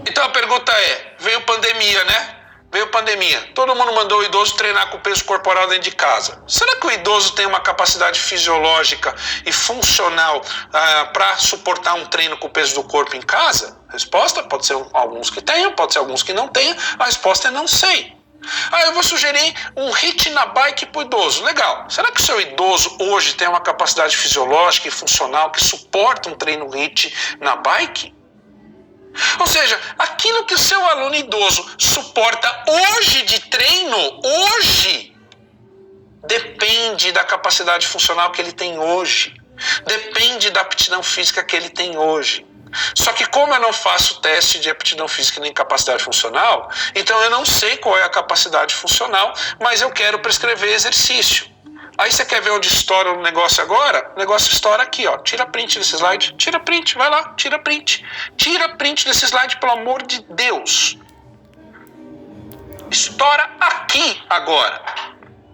Então a pergunta é, veio pandemia, né? Veio pandemia, todo mundo mandou o idoso treinar com o peso corporal dentro de casa. Será que o idoso tem uma capacidade fisiológica e funcional para suportar um treino com o peso do corpo em casa? Resposta, pode ser alguns que tenham, pode ser alguns que não tenham. A resposta é não sei. Eu vou sugerir um HIIT na bike para o idoso. Legal. Será que o seu idoso hoje tem uma capacidade fisiológica e funcional que suporta um treino HIIT na bike? Ou seja, aquilo que o seu aluno idoso suporta hoje de treino, hoje, depende da capacidade funcional que ele tem hoje. Depende da aptidão física que ele tem hoje. Só que como eu não faço teste de aptidão física nem capacidade funcional, então eu não sei qual é a capacidade funcional, mas eu quero prescrever exercício. Aí você quer ver onde estoura o negócio agora? O negócio estoura aqui, ó. Tira print desse slide. Tira print, vai lá, tira print. Tira print desse slide, pelo amor de Deus. Estoura aqui agora.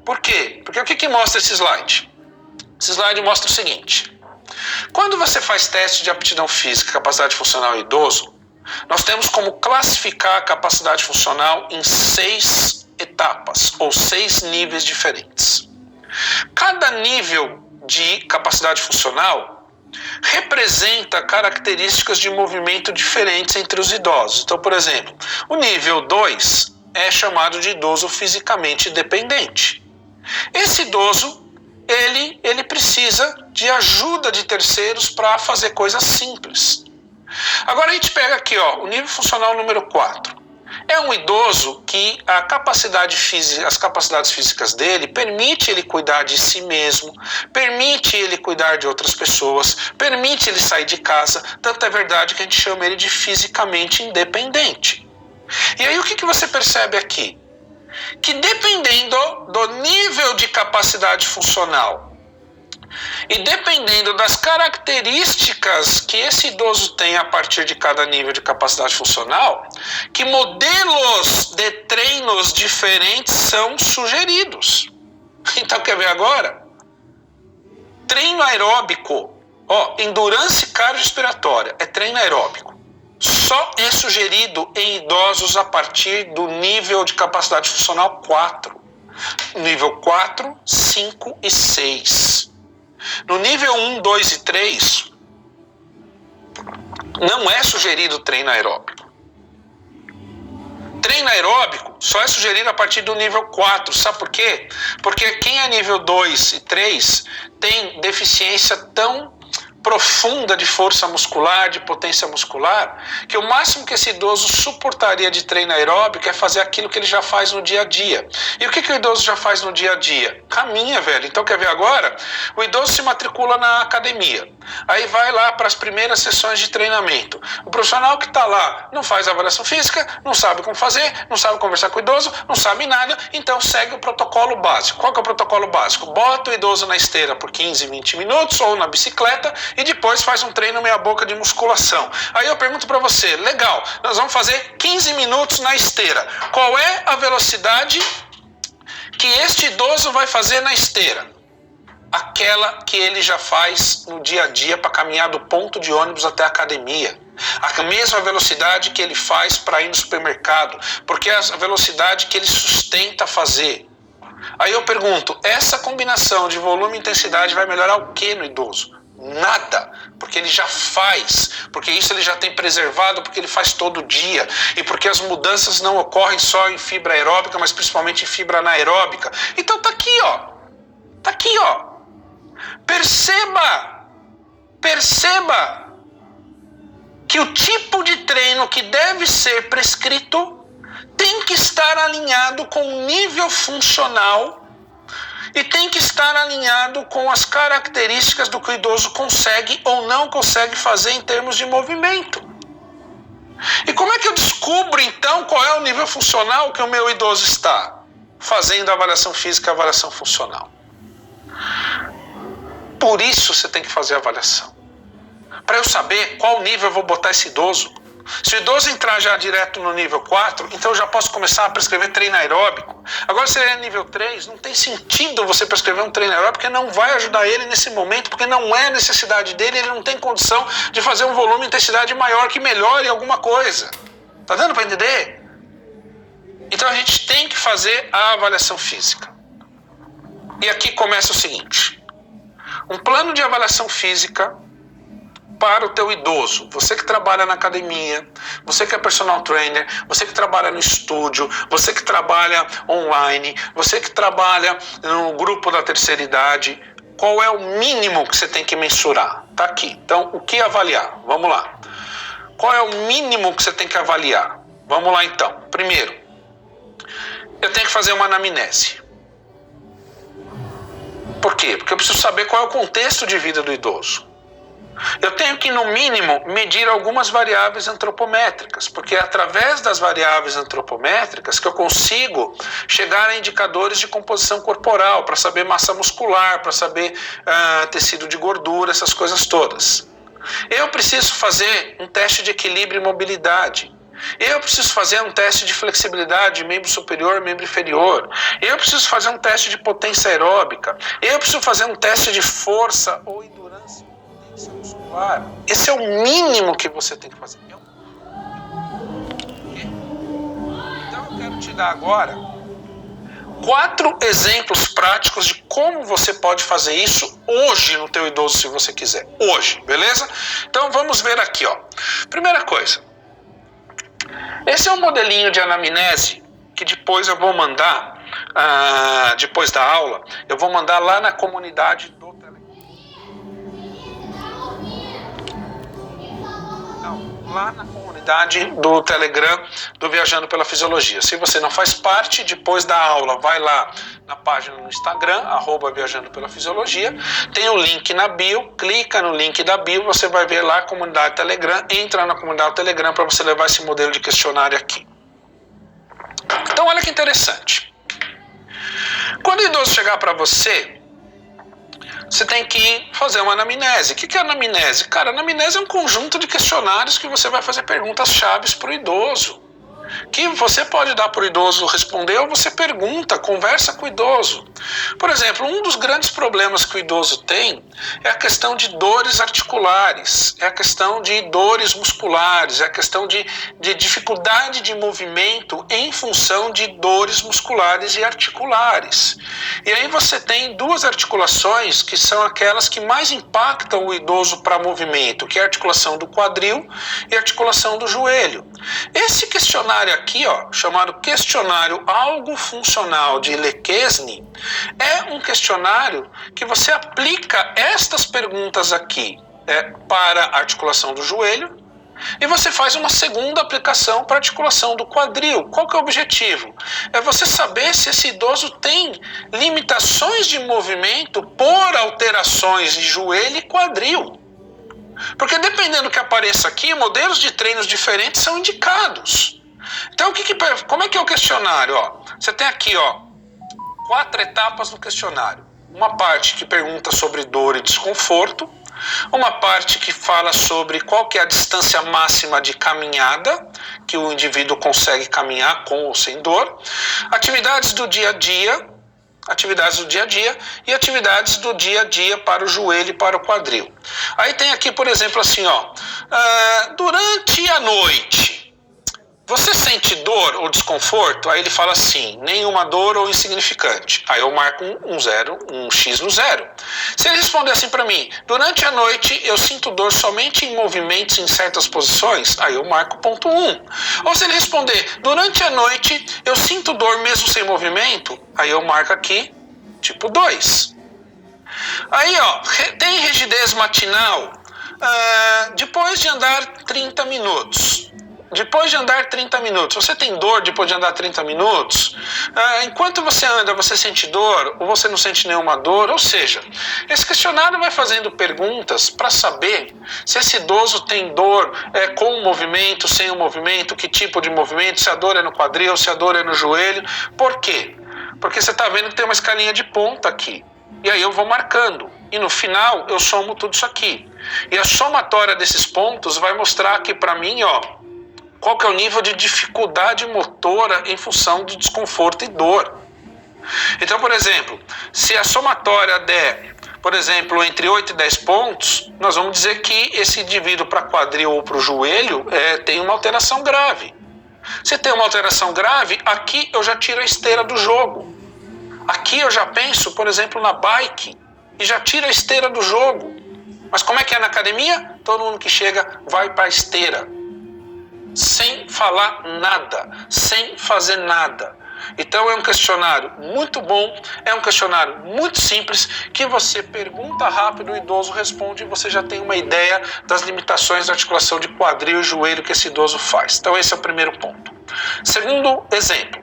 Por quê? Porque o que mostra esse slide? Esse slide mostra o seguinte. Quando você faz teste de aptidão física, capacidade funcional idoso, nós temos como classificar a capacidade funcional em 6 etapas, ou 6 níveis diferentes. Cada nível de capacidade funcional representa características de movimento diferentes entre os idosos. Então, por exemplo, o nível 2 é chamado de idoso fisicamente dependente. Esse idoso, ele precisa de ajuda de terceiros para fazer coisas simples. Agora a gente pega aqui, ó, o nível funcional número 4. É um idoso que a capacidade física, as capacidades físicas dele permite ele cuidar de si mesmo, permite ele cuidar de outras pessoas, permite ele sair de casa, tanto é verdade que a gente chama ele de fisicamente independente. E aí o que você percebe aqui? Que dependendo do nível de capacidade funcional e dependendo das características que esse idoso tem a partir de cada nível de capacidade funcional, que modelos de treinos diferentes são sugeridos. Então, quer ver agora? Treino aeróbico, endurance cardiorrespiratória, é treino aeróbico. Só é sugerido em idosos a partir do nível de capacidade funcional 4. Nível 4, 5 e 6. No nível 1, 2 e 3, não é sugerido treino aeróbico. Treino aeróbico só é sugerido a partir do nível 4. Sabe por quê? Porque quem é nível 2 e 3 tem deficiência tão profunda de força muscular, de potência muscular, que o máximo que esse idoso suportaria de treino aeróbico é fazer aquilo que ele já faz no dia a dia. E o que o idoso já faz no dia a dia? Caminha, velho. Então, quer ver agora? O idoso se matricula na academia. Aí vai lá para as primeiras sessões de treinamento. O profissional que está lá não faz avaliação física, não sabe como fazer, não sabe conversar com o idoso, não sabe nada, então segue o protocolo básico. Qual que é o protocolo básico? Bota o idoso na esteira por 15, 20 minutos ou na bicicleta e depois faz um treino meia boca de musculação. Aí eu pergunto para você, legal, nós vamos fazer 15 minutos na esteira. Qual é a velocidade que este idoso vai fazer na esteira? Aquela que ele já faz no dia a dia para caminhar do ponto de ônibus até a academia. A mesma velocidade que ele faz para ir no supermercado, porque é a velocidade que ele sustenta fazer. Aí eu pergunto, essa combinação de volume e intensidade vai melhorar o que no idoso? Nada, porque ele já faz, porque isso ele já tem preservado, porque ele faz todo dia e porque as mudanças não ocorrem só em fibra aeróbica, mas principalmente em fibra anaeróbica. Então tá aqui, ó. Perceba que o tipo de treino que deve ser prescrito tem que estar alinhado com o nível funcional e tem que estar alinhado com as características do que o idoso consegue ou não consegue fazer em termos de movimento. E como é que eu descubro, então, qual é o nível funcional que o meu idoso está? Fazendo a avaliação física e a avaliação funcional. Por isso você tem que fazer a avaliação. Para eu saber qual nível eu vou botar esse idoso. Se o idoso entrar já direto no nível 4, então eu já posso começar a prescrever treino aeróbico. Agora, se ele é nível 3, não tem sentido você prescrever um treino aeróbico, porque não vai ajudar ele nesse momento, porque não é necessidade dele, ele não tem condição de fazer um volume e intensidade maior que melhore alguma coisa. Tá dando para entender? Então a gente tem que fazer a avaliação física. E aqui começa o seguinte. Um plano de avaliação física para o teu idoso, você que trabalha na academia, você que é personal trainer, você que trabalha no estúdio, você que trabalha online, você que trabalha no grupo da terceira idade, qual é o mínimo que você tem que mensurar? Tá aqui. Então, o que avaliar? Vamos lá. Qual é o mínimo que você tem que avaliar? Vamos lá então. Primeiro, eu tenho que fazer uma anamnese. Por quê? Porque eu preciso saber qual é o contexto de vida do idoso. Eu tenho que, no mínimo, medir algumas variáveis antropométricas, porque é através das variáveis antropométricas que eu consigo chegar a indicadores de composição corporal, para saber massa muscular, para saber tecido de gordura, essas coisas todas. Eu preciso fazer um teste de equilíbrio e mobilidade. Eu preciso fazer um teste de flexibilidade, membro superior, membro inferior. Eu preciso fazer um teste de potência aeróbica. Eu preciso fazer um teste de força ou endurance, potência muscular. Esse é o mínimo que você tem que fazer. Então eu quero te dar agora 4 exemplos práticos de como você pode fazer isso hoje no teu idoso, se você quiser. Hoje, beleza? Então vamos ver aqui, ó. Primeira coisa. Esse é um modelinho de anamnese que depois eu vou mandar, depois da aula, eu vou mandar lá na comunidade do Telegram. Não, lá na comunidade do Telegram do Viajando pela Fisiologia. Se você não faz parte, depois da aula, vai lá na página no Instagram, @Viajando pela Fisiologia, tem o link na bio, clica no link da bio, você vai ver lá a comunidade Telegram, entra na comunidade Telegram para você levar esse modelo de questionário aqui. Então olha que interessante. Quando o idoso chegar para você, você tem que fazer uma anamnese. O que é anamnese? Cara, anamnese é um conjunto de questionários que você vai fazer perguntas chaves para o idoso. que você pode dar para o idoso responder ou você pergunta, conversa com o idoso. Por exemplo, um dos grandes problemas que o idoso tem é a questão de dores articulares, é a questão de dores musculares, é a questão de dificuldade de movimento em função de dores musculares e articulares. E aí você tem duas articulações que são aquelas que mais impactam o idoso para movimento, que é a articulação do quadril e a articulação do joelho. Esse questionário aqui, ó, chamado questionário algo funcional de Lekesny, é um questionário que você aplica estas perguntas aqui para a articulação do joelho e você faz uma segunda aplicação para a articulação do quadril. Qual que é o objetivo? É você saber se esse idoso tem limitações de movimento por alterações de joelho e quadril. Porque dependendo do que apareça aqui, modelos de treinos diferentes são indicados. Então, como é que é o questionário? Ó, você tem aqui 4 etapas no questionário. Uma parte que pergunta sobre dor e desconforto, uma parte que fala sobre qual que é a distância máxima de caminhada que o indivíduo consegue caminhar com ou sem dor, atividades do dia a dia e atividades do dia a dia para o joelho e para o quadril. Aí tem aqui, por exemplo, assim, durante a noite, você sente dor ou desconforto? Aí ele fala assim, nenhuma dor ou insignificante. Aí eu marco um X no 0. Se ele responder assim para mim, durante a noite eu sinto dor somente em movimentos em certas posições, aí eu marco ponto 1. Ou se ele responder, durante a noite eu sinto dor mesmo sem movimento, aí eu marco aqui, tipo 2. Aí, tem rigidez matinal depois de andar 30 minutos. Depois de andar 30 minutos, você tem dor depois de andar 30 minutos? Enquanto você anda, você sente dor ou você não sente nenhuma dor? Ou seja, esse questionário vai fazendo perguntas para saber se esse idoso tem dor com o movimento, sem o movimento, que tipo de movimento, se a dor é no quadril, se a dor é no joelho. Por quê? Porque você está vendo que tem uma escalinha de ponta aqui. E aí eu vou marcando. E no final eu somo tudo isso aqui. E a somatória desses pontos vai mostrar aqui para mim, qual que é o nível de dificuldade motora em função de desconforto e dor. Então, por exemplo, se a somatória der, por exemplo, entre 8 e 10 pontos, nós vamos dizer que esse indivíduo para quadril ou para o joelho tem uma alteração grave. Se tem uma alteração grave, aqui eu já tiro a esteira do jogo. Aqui eu já penso, por exemplo, na bike e já tiro a esteira do jogo. Mas como é que é na academia? Todo mundo que chega vai para a esteira. Sem falar nada, sem fazer nada. Então é um questionário muito bom, é um questionário muito simples, que você pergunta rápido, o idoso responde e você já tem uma ideia das limitações da articulação de quadril e joelho que esse idoso faz. Então esse é o primeiro ponto. Segundo exemplo,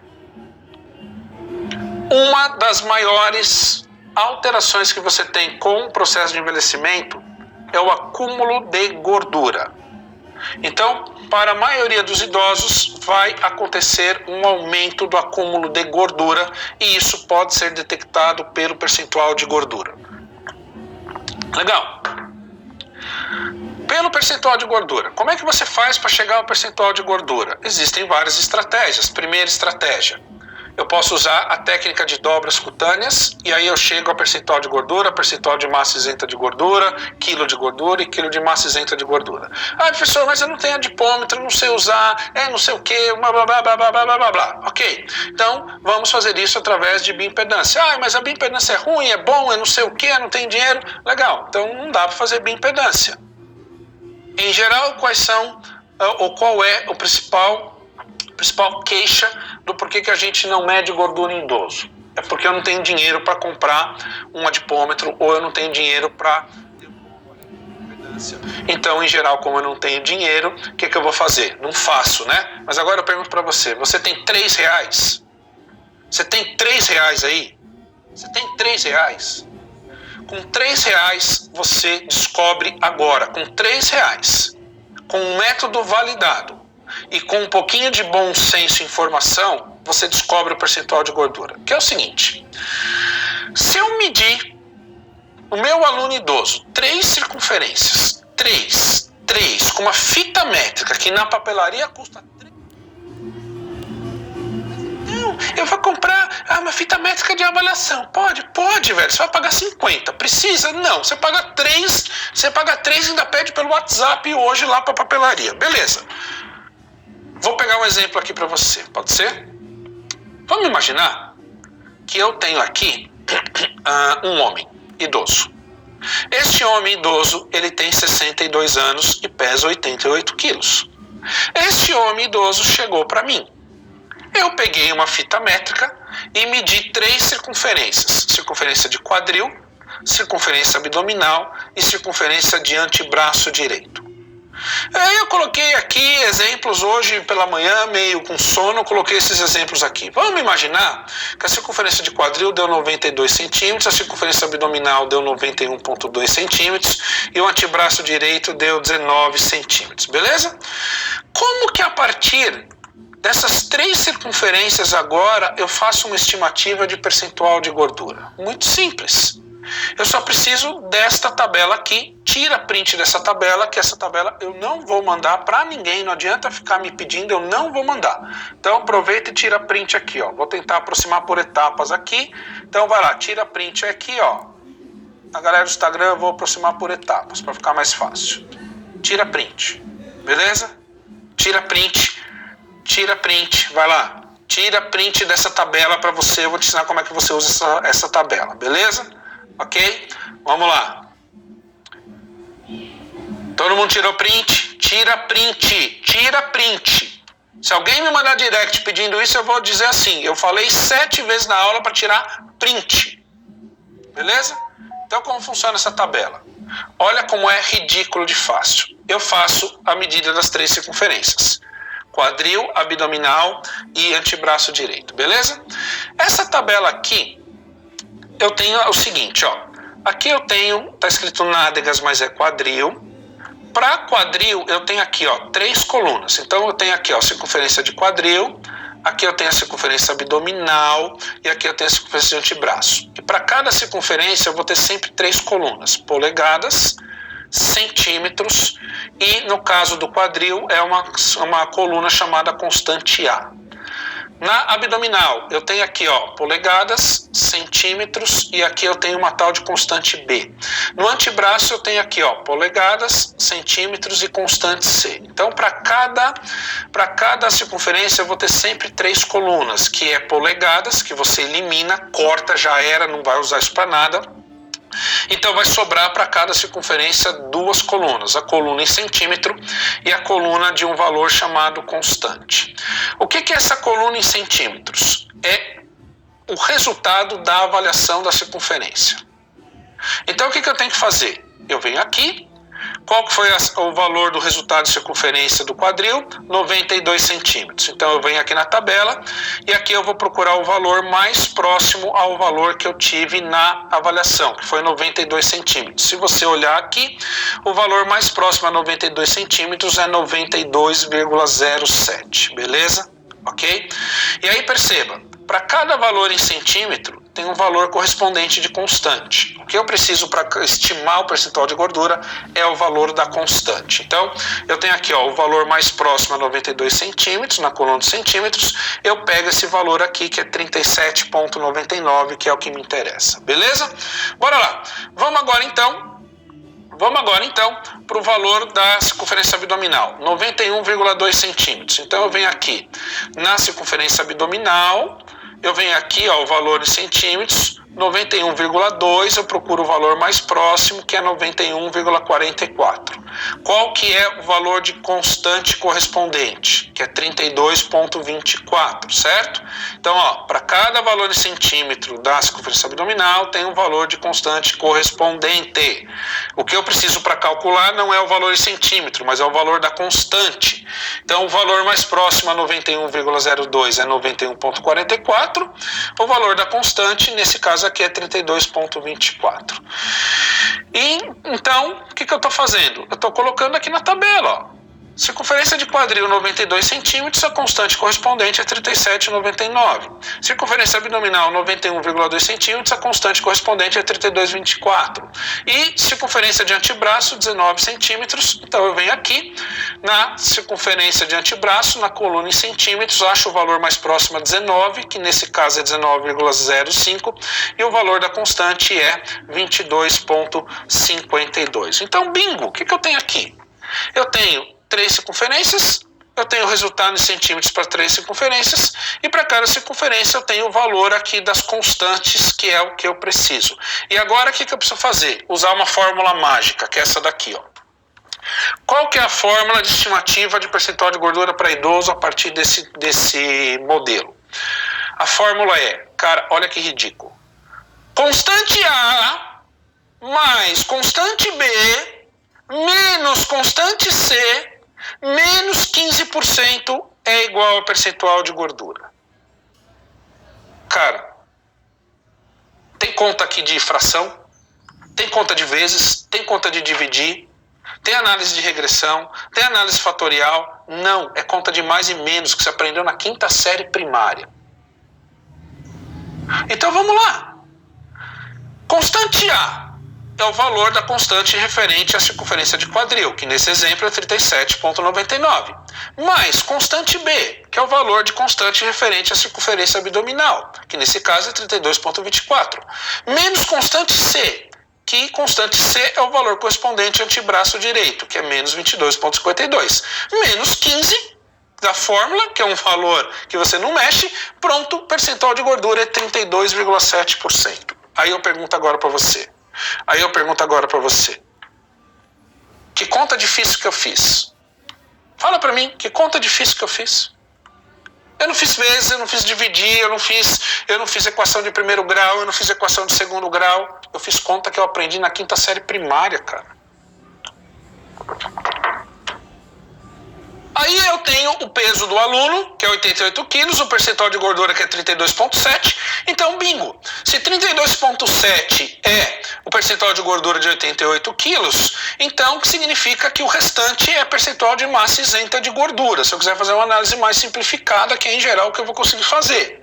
uma das maiores alterações que você tem com o processo de envelhecimento é o acúmulo de gordura. Então, para a maioria dos idosos, vai acontecer um aumento do acúmulo de gordura e isso pode ser detectado pelo percentual de gordura. Legal. Pelo percentual de gordura, como é que você faz para chegar ao percentual de gordura? Existem várias estratégias. Primeira estratégia, eu posso usar a técnica de dobras cutâneas e aí eu chego ao percentual de gordura, percentual de massa isenta de gordura, quilo de gordura e quilo de massa isenta de gordura. Professor, mas eu não tenho adipômetro, não sei usar, não sei o que, blá blá blá blá blá blá blá blá. Ok, então vamos fazer isso através de bioimpedância. Mas a bioimpedância é ruim, é bom, é não sei o que, não tem dinheiro. Legal, então não dá para fazer bioimpedância. Em geral, qual é o principal queixa do porquê que a gente não mede gordura em idoso? É porque eu não tenho dinheiro para comprar um adipômetro ou eu não tenho dinheiro para ter uma impedância. Então, em geral, como eu não tenho dinheiro, o que eu vou fazer? Não faço, né? Mas agora eu pergunto para você, você tem R$3? Você tem R$3 aí? Você tem R$3? Com R$3 você descobre agora, com R$3, com um método validado, e com um pouquinho de bom senso e informação, você descobre o percentual de gordura. Que é o seguinte, se eu medir o meu aluno idoso 3 circunferências, 3, com uma fita métrica que na papelaria custa 3, não, eu vou comprar uma fita métrica de avaliação. Pode, velho, você vai pagar 50, precisa? Não, você paga 3 e ainda pede pelo WhatsApp hoje lá pra papelaria, beleza. Vou pegar um exemplo aqui pra você, pode ser? Vamos imaginar que eu tenho aqui um homem idoso. Este homem idoso, ele tem 62 anos e pesa 88 quilos. Este homem idoso chegou para mim. Eu peguei uma fita métrica e medi 3 circunferências. Circunferência de quadril, circunferência abdominal e circunferência de antebraço direito. Eu coloquei aqui exemplos hoje pela manhã, meio com sono, eu coloquei esses exemplos aqui. Vamos imaginar que a circunferência de quadril deu 92 centímetros, a circunferência abdominal deu 91,2 centímetros e o antebraço direito deu 19 centímetros, beleza? Como que a partir dessas 3 circunferências agora eu faço uma estimativa de percentual de gordura? Muito simples. Eu só preciso desta tabela aqui, tira print dessa tabela, que essa tabela eu não vou mandar para ninguém, não adianta ficar me pedindo, eu não vou mandar. Então aproveita e tira print aqui, ó. Vou tentar aproximar por etapas aqui. Então vai lá, tira print aqui, ó. A galera do Instagram eu vou aproximar por etapas, para ficar mais fácil. Tira print, beleza? Tira print, vai lá. Tira print dessa tabela para você, eu vou te ensinar como é que você usa essa tabela, beleza? Ok? Vamos lá. Todo mundo tirou print? Tira print. Se alguém me mandar direct pedindo isso, eu vou dizer assim, eu falei 7 vezes na aula para tirar print. Beleza? Então como funciona essa tabela? Olha como é ridículo de fácil. Eu faço a medida das 3 circunferências. Quadril, abdominal e antebraço direito. Beleza? Essa tabela aqui, eu tenho o seguinte, ó. Aqui eu tenho, tá escrito nádegas, mas é quadril. Para quadril, eu tenho aqui, ó, 3 colunas. Então eu tenho aqui, ó, circunferência de quadril. Aqui eu tenho a circunferência abdominal e aqui eu tenho a circunferência de antebraço. E para cada circunferência eu vou ter sempre 3 colunas: polegadas, centímetros e no caso do quadril é uma coluna chamada constante A. Na abdominal, eu tenho aqui, ó, polegadas, centímetros e aqui eu tenho uma tal de constante B. No antebraço eu tenho aqui, ó, polegadas, centímetros e constante C. Então, para cada circunferência eu vou ter sempre 3 colunas, que é polegadas, que você elimina, corta, já era, não vai usar isso para nada. Então vai sobrar para cada circunferência 2 colunas, a coluna em centímetro e a coluna de um valor chamado constante. O que é essa coluna em centímetros? É o resultado da avaliação da circunferência. Então o que eu tenho que fazer? Eu venho aqui, qual que foi o valor do resultado de circunferência do quadril? 92 centímetros. Então eu venho aqui na tabela e aqui eu vou procurar o valor mais próximo ao valor que eu tive na avaliação, que foi 92 centímetros. Se você olhar aqui, o valor mais próximo a 92 centímetros é 92,07, beleza? Ok? E aí perceba, para cada valor em centímetro, tem um valor correspondente de constante. O que eu preciso para estimar o percentual de gordura é o valor da constante. Então, eu tenho aqui, ó, o valor mais próximo a 92 centímetros, na coluna de centímetros, eu pego esse valor aqui, que é 37,99, que é o que me interessa. Beleza? Bora lá. Vamos agora então para o valor da circunferência abdominal, 91,2 centímetros. Então eu venho aqui na circunferência abdominal, eu venho aqui, ó, o valor em centímetros, 91,2, eu procuro o valor mais próximo, que é 91,44. Qual que é o valor de constante correspondente? Que é 32,24, certo? Então, ó, para cada valor em centímetro da circunferência abdominal, tem um valor de constante correspondente. O que eu preciso para calcular não é o valor em centímetro, mas é o valor da constante. Então, o valor mais próximo a 91,02 é 91,44. O valor da constante, nesse caso aqui, é 32,24. E então, o que eu estou fazendo? Eu estou colocando aqui na tabela, ó. Circunferência de quadril 92 centímetros, a constante correspondente é 37,99. Circunferência abdominal 91,2 centímetros, a constante correspondente é 32,24. E circunferência de antebraço 19 centímetros, então eu venho aqui na circunferência de antebraço, na coluna em centímetros, acho o valor mais próximo a 19, que nesse caso é 19,05, e o valor da constante é 22,52. Então, bingo, o que eu tenho aqui? Eu tenho 3 circunferências, eu tenho o resultado em centímetros para 3 circunferências, e para cada circunferência eu tenho o valor aqui das constantes, que é o que eu preciso. E agora o que eu preciso fazer? Usar uma fórmula mágica, que é essa daqui, ó. Qual que é a fórmula de estimativa de percentual de gordura para idoso a partir desse modelo? A fórmula é, cara, olha que ridículo. Constante A mais constante B menos constante C menos 15% é igual a percentual de gordura. Cara, tem conta aqui de fração, tem conta de vezes, tem conta de dividir, tem análise de regressão, tem análise fatorial. Não, é conta de mais e menos que você aprendeu na 5ª série primária. Então vamos lá. Constante A é o valor da constante referente à circunferência de quadril, que nesse exemplo é 37,99. Mais constante B, que é o valor de constante referente à circunferência abdominal, que nesse caso é 32,24. Menos constante C, que constante C é o valor correspondente ao antebraço direito, que é menos 22,52. Menos 15 da fórmula, que é um valor que você não mexe, pronto, o percentual de gordura é 32,7%. Aí eu pergunto agora para você. Que conta difícil que eu fiz? Fala para mim, que conta difícil que eu fiz? Eu não fiz vezes, eu não fiz dividir, eu não fiz equação de primeiro grau, eu não fiz equação de segundo grau. Eu fiz conta que eu aprendi na 5ª série primária, cara. Aí eu tenho o peso do aluno, que é 88 quilos, o percentual de gordura, que é 32,7. Então, bingo. Se 32,7 é o percentual de gordura de 88 quilos, então significa que o restante é percentual de massa isenta de gordura. Se eu quiser fazer uma análise mais simplificada, que é em geral o que eu vou conseguir fazer.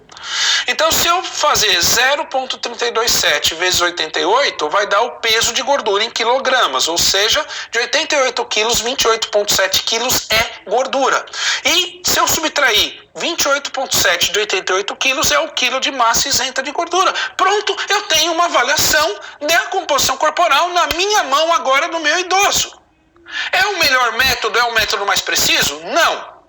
Então, se eu fazer 0,327 vezes 88, vai dar o peso de gordura em quilogramas, ou seja, de 88 quilos, 28,7 quilos é gordura. E se eu subtrair 28,7 de 88 quilos, é o quilo de massa isenta de gordura. Pronto, eu tenho uma avaliação da composição corporal na minha mão agora do meu idoso. É o melhor método? É o método mais preciso? Não.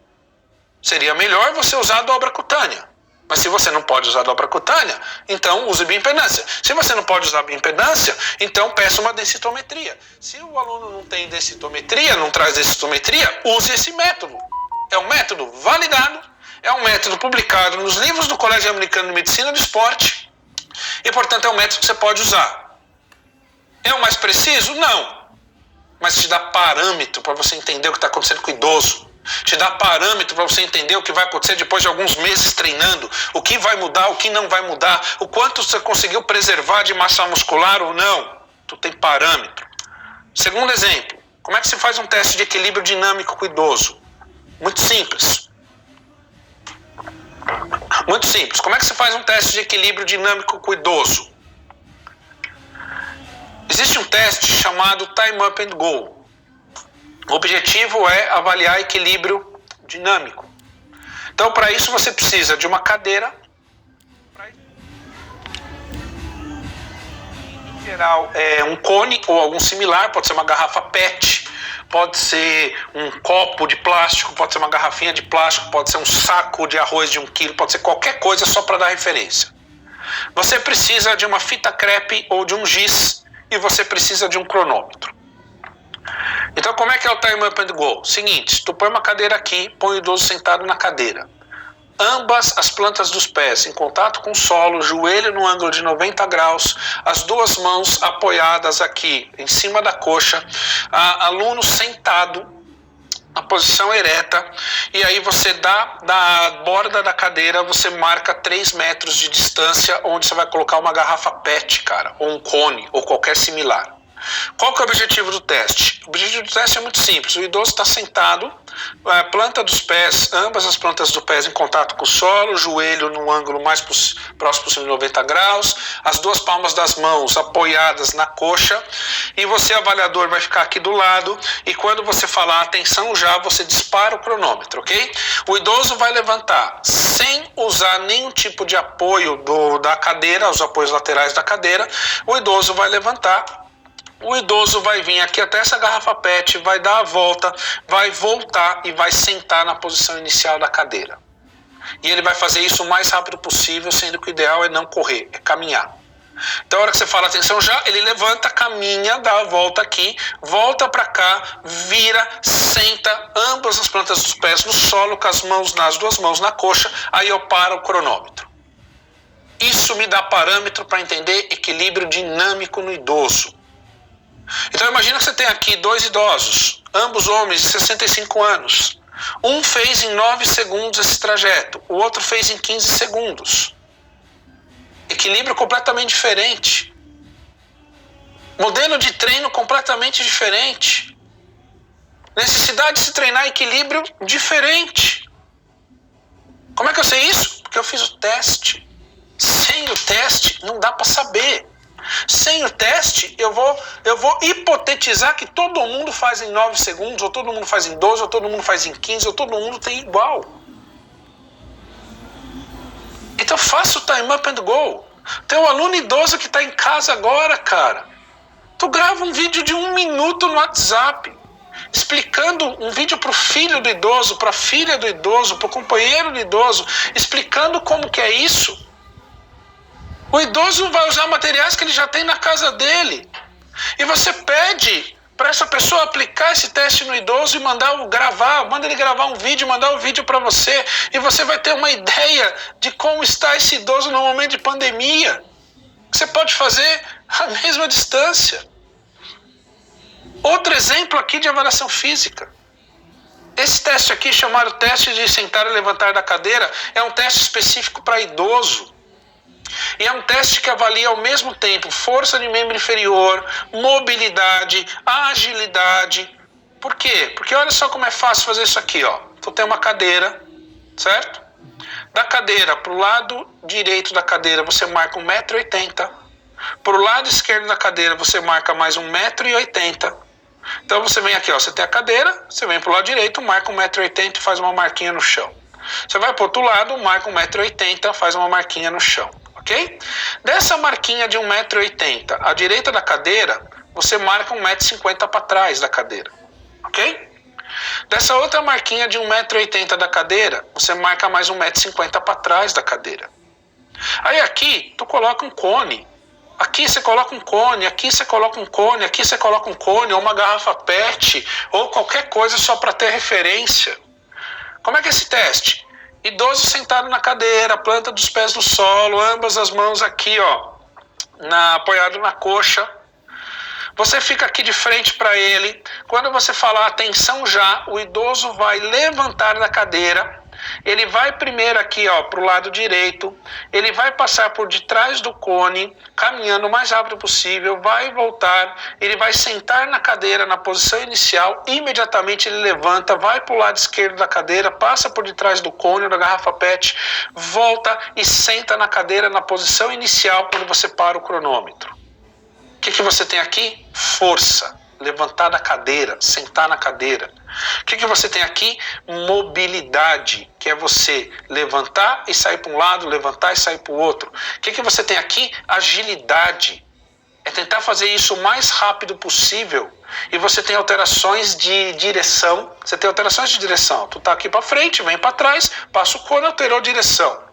Seria melhor você usar a dobra cutânea. Mas se você não pode usar a dobra cutânea, então use bioimpedância. Se você não pode usar bioimpedância, então peça uma densitometria. Se o aluno não tem densitometria, não traz densitometria, use esse método. É um método validado, é um método publicado nos livros do Colégio Americano de Medicina do Esporte e, portanto, é um método que você pode usar. É o mais preciso? Não. Mas te dá parâmetro para você entender o que está acontecendo com o idoso. Te dá parâmetro para você entender o que vai acontecer depois de alguns meses treinando, o que vai mudar, o que não vai mudar, o quanto você conseguiu preservar de massa muscular ou não. Tu tem parâmetro. Segundo exemplo, como é que se faz um teste de equilíbrio dinâmico com o idoso? Muito simples. Muito simples. Como é que se faz um teste de equilíbrio dinâmico com o idoso? Existe um teste chamado Time Up and Go. O objetivo é avaliar equilíbrio dinâmico. Então, para isso, você precisa de uma cadeira. Em geral, é um cone ou algum similar, pode ser uma garrafa PET, pode ser um copo de plástico, pode ser uma garrafinha de plástico, pode ser um saco de arroz de 1 quilo, pode ser qualquer coisa só para dar referência. Você precisa de uma fita crepe ou de um giz e você precisa de um cronômetro. Então, como é que é o Time Up and Go? Seguinte, tu põe uma cadeira aqui, põe o idoso sentado na cadeira. Ambas as plantas dos pés em contato com o solo, joelho no ângulo de 90 graus, as duas mãos apoiadas aqui em cima da coxa, aluno sentado na posição ereta, e aí você da borda da cadeira, você marca 3 metros de distância onde você vai colocar uma garrafa PET, cara, ou um cone, ou qualquer similar. Qual que é o objetivo do teste? O objetivo do teste é muito simples. O idoso está sentado, a planta dos pés, ambas as plantas dos pés em contato com o solo, o joelho no ângulo mais próximo possível de 90 graus, as duas palmas das mãos apoiadas na coxa, e você, avaliador, vai ficar aqui do lado, e quando você falar atenção já, você dispara o cronômetro, ok? O idoso vai levantar sem usar nenhum tipo de apoio da cadeira, os apoios laterais da cadeira. O idoso vai levantar. O idoso vai vir aqui até essa garrafa PET, vai dar a volta, vai voltar e vai sentar na posição inicial da cadeira. E ele vai fazer isso o mais rápido possível, sendo que o ideal é não correr, é caminhar. Então, a hora que você fala atenção já, ele levanta, caminha, dá a volta aqui, volta para cá, vira, senta, ambas as plantas dos pés no solo, com as duas mãos na coxa, aí eu paro o cronômetro. Isso me dá parâmetro para entender equilíbrio dinâmico no idoso. Então imagina que você tem aqui dois idosos, ambos homens de 65 anos. Um fez em 9 segundos esse trajeto, o outro fez em 15 segundos. Equilíbrio completamente diferente. Modelo de treino completamente diferente. Necessidade de se treinar equilíbrio diferente. Como é que eu sei isso? Porque eu fiz o teste. Sem o teste não dá para saber. Sem o teste, eu vou hipotetizar que todo mundo faz em 9 segundos, ou todo mundo faz em 12, ou todo mundo faz em 15, ou todo mundo tem igual. Então faça o time up and go. Tem um aluno idoso que está em casa agora, cara. Tu grava um vídeo de 1 minuto no WhatsApp, explicando um vídeo para o filho do idoso, para a filha do idoso, para o companheiro do idoso, explicando como que é isso. O idoso vai usar materiais que ele já tem na casa dele. E você pede para essa pessoa aplicar esse teste no idoso e manda ele gravar um vídeo, mandar o vídeo para você. E você vai ter uma ideia de como está esse idoso no momento de pandemia. Você pode fazer à mesma distância. Outro exemplo aqui de avaliação física. Esse teste aqui, chamado teste de sentar e levantar da cadeira, é um teste específico para idoso. E é um teste que avalia ao mesmo tempo força de membro inferior, mobilidade, agilidade. Por quê? Porque olha só como é fácil fazer isso aqui, ó. Tu tem uma cadeira, certo? Da cadeira para o lado direito da cadeira você marca 1,80 m. Para o lado esquerdo da cadeira você marca mais 1,80 m. Então você vem aqui, ó, você tem a cadeira, você vem para o lado direito, marca 1,80 m e faz uma marquinha no chão. Você vai para o outro lado, marca 1,80 m, faz uma marquinha no chão. Ok? Dessa marquinha de 1,80 m à direita da cadeira, você marca 1,50 m para trás da cadeira. Ok? Dessa outra marquinha de 1,80 m da cadeira, você marca mais 1,50 m para trás da cadeira. Aí aqui, tu coloca um cone. Aqui você coloca um cone, aqui você coloca um cone, aqui você coloca um cone, ou uma garrafa PET, ou qualquer coisa só para ter referência. Como é que é esse teste? Idoso sentado na cadeira, planta dos pés no solo, ambas as mãos aqui, ó, apoiado na coxa. Você fica aqui de frente para ele. Quando você falar atenção já, o idoso vai levantar da cadeira. Ele vai primeiro aqui, ó, para o lado direito. Ele vai passar por detrás do cone, caminhando o mais rápido possível, vai voltar. Ele vai sentar na cadeira na posição inicial. Imediatamente ele levanta, vai para o lado esquerdo da cadeira, passa por detrás do cone da garrafa PET, volta e senta na cadeira na posição inicial quando você para o cronômetro. O que você tem aqui? Força. Levantar da cadeira, sentar na cadeira. O que você tem aqui? Mobilidade, que é você levantar e sair para um lado, levantar e sair para o outro. O que você tem aqui? Agilidade. É tentar fazer isso o mais rápido possível. E você tem alterações de direção. Você tem alterações de direção. Tu tá aqui para frente, vem para trás, passa o cone, alterou direção.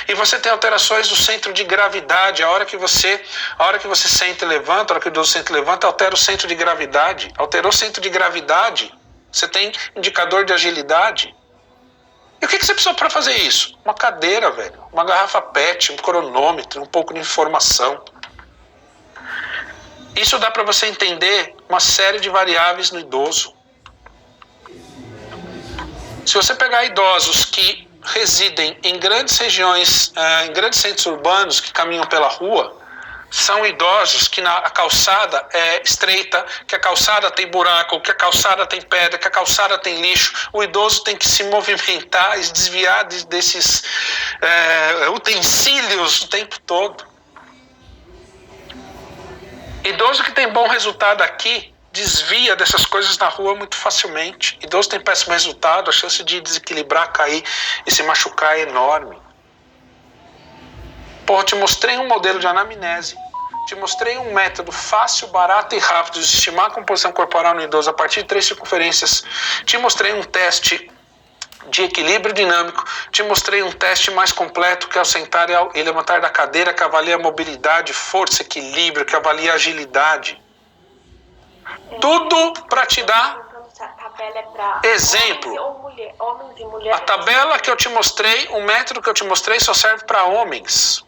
E você tem alterações do centro de gravidade. A hora que você senta e levanta, a hora que o idoso senta e levanta, altera o centro de gravidade. Alterou o centro de gravidade, você tem indicador de agilidade. E o que você precisa para fazer isso? Uma cadeira, velho. Uma garrafa PET, um cronômetro, um pouco de informação. Isso dá para você entender uma série de variáveis no idoso. Se você pegar idosos que residem em grandes regiões, em grandes centros urbanos, que caminham pela rua, São idosos que a calçada é estreita, que a calçada tem buraco, que a calçada tem pedra, que a calçada tem lixo. O idoso tem que se movimentar e desviar desses utensílios o tempo todo. Idoso que tem bom resultado aqui desvia dessas coisas na rua muito facilmente. Idoso tem péssimo resultado, a chance de desequilibrar, cair e se machucar é enorme. Pô, eu te mostrei um modelo de anamnese, te mostrei um método fácil, barato e rápido de estimar a composição corporal no idoso a partir de 3 circunferências, te mostrei um teste de equilíbrio dinâmico, te mostrei um teste mais completo que é o sentar e levantar da cadeira, que avalia a mobilidade, força, equilíbrio, que avalia a agilidade. Tudo para te dar exemplo. Homens e mulheres. A tabela que eu te mostrei, o método que eu te mostrei só serve para homens.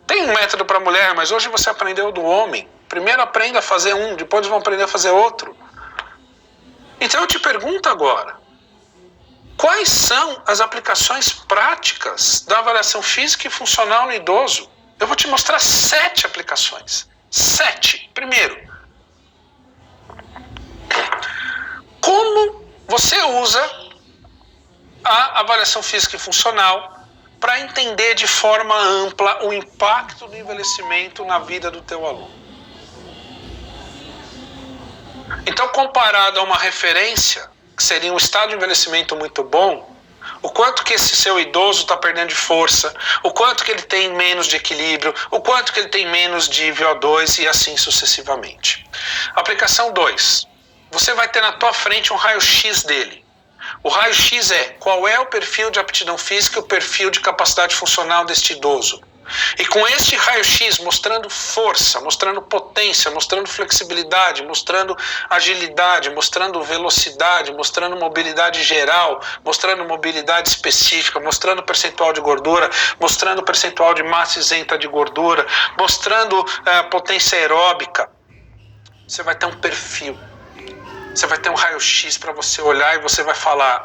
Tem um método para mulher, mas hoje você aprendeu do homem. Primeiro aprenda a fazer um, depois vão aprender a fazer outro. Então eu te pergunto agora, quais são as aplicações práticas da avaliação física e funcional no idoso? Eu vou te mostrar 7 aplicações. 7. Primeiro, como você usa a avaliação física e funcional para entender de forma ampla o impacto do envelhecimento na vida do teu aluno. Então, comparado a uma referência, que seria um estado de envelhecimento muito bom, o quanto que esse seu idoso está perdendo de força, o quanto que ele tem menos de equilíbrio, o quanto que ele tem menos de VO2 e assim sucessivamente. Aplicação 2. Você vai ter na tua frente um raio-x dele. O raio-x é qual é o perfil de aptidão física e o perfil de capacidade funcional deste idoso. E com este raio-x mostrando força, mostrando potência, mostrando flexibilidade, mostrando agilidade, mostrando velocidade, mostrando mobilidade geral, mostrando mobilidade específica, mostrando percentual de gordura, mostrando percentual de massa isenta de gordura, mostrando potência aeróbica, você vai ter um perfil. Você vai ter um raio-x para você olhar e você vai falar,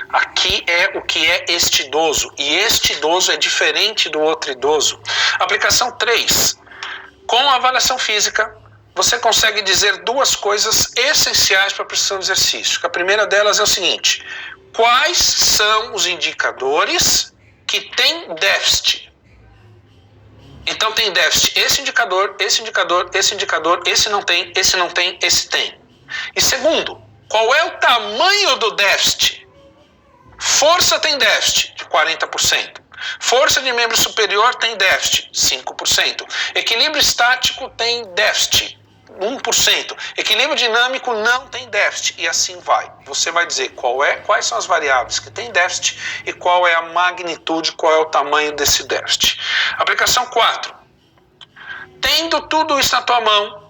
aqui é o que é este idoso. E este idoso é diferente do outro idoso. Aplicação 3. Com a avaliação física, você consegue dizer 2 coisas essenciais para a prescrição de exercício. A primeira delas é o seguinte: quais são os indicadores que têm déficit? Então tem déficit esse indicador, esse indicador, esse indicador, esse não tem, esse tem. E segundo, qual é o tamanho do déficit? Força tem déficit de 40%. Força de membro superior tem déficit 5%. Equilíbrio estático tem déficit 1%. Equilíbrio dinâmico não tem déficit. E assim vai. Você vai dizer quais são as variáveis que têm déficit e qual é a magnitude, qual é o tamanho desse déficit. Aplicação 4. Tendo tudo isso na tua mão,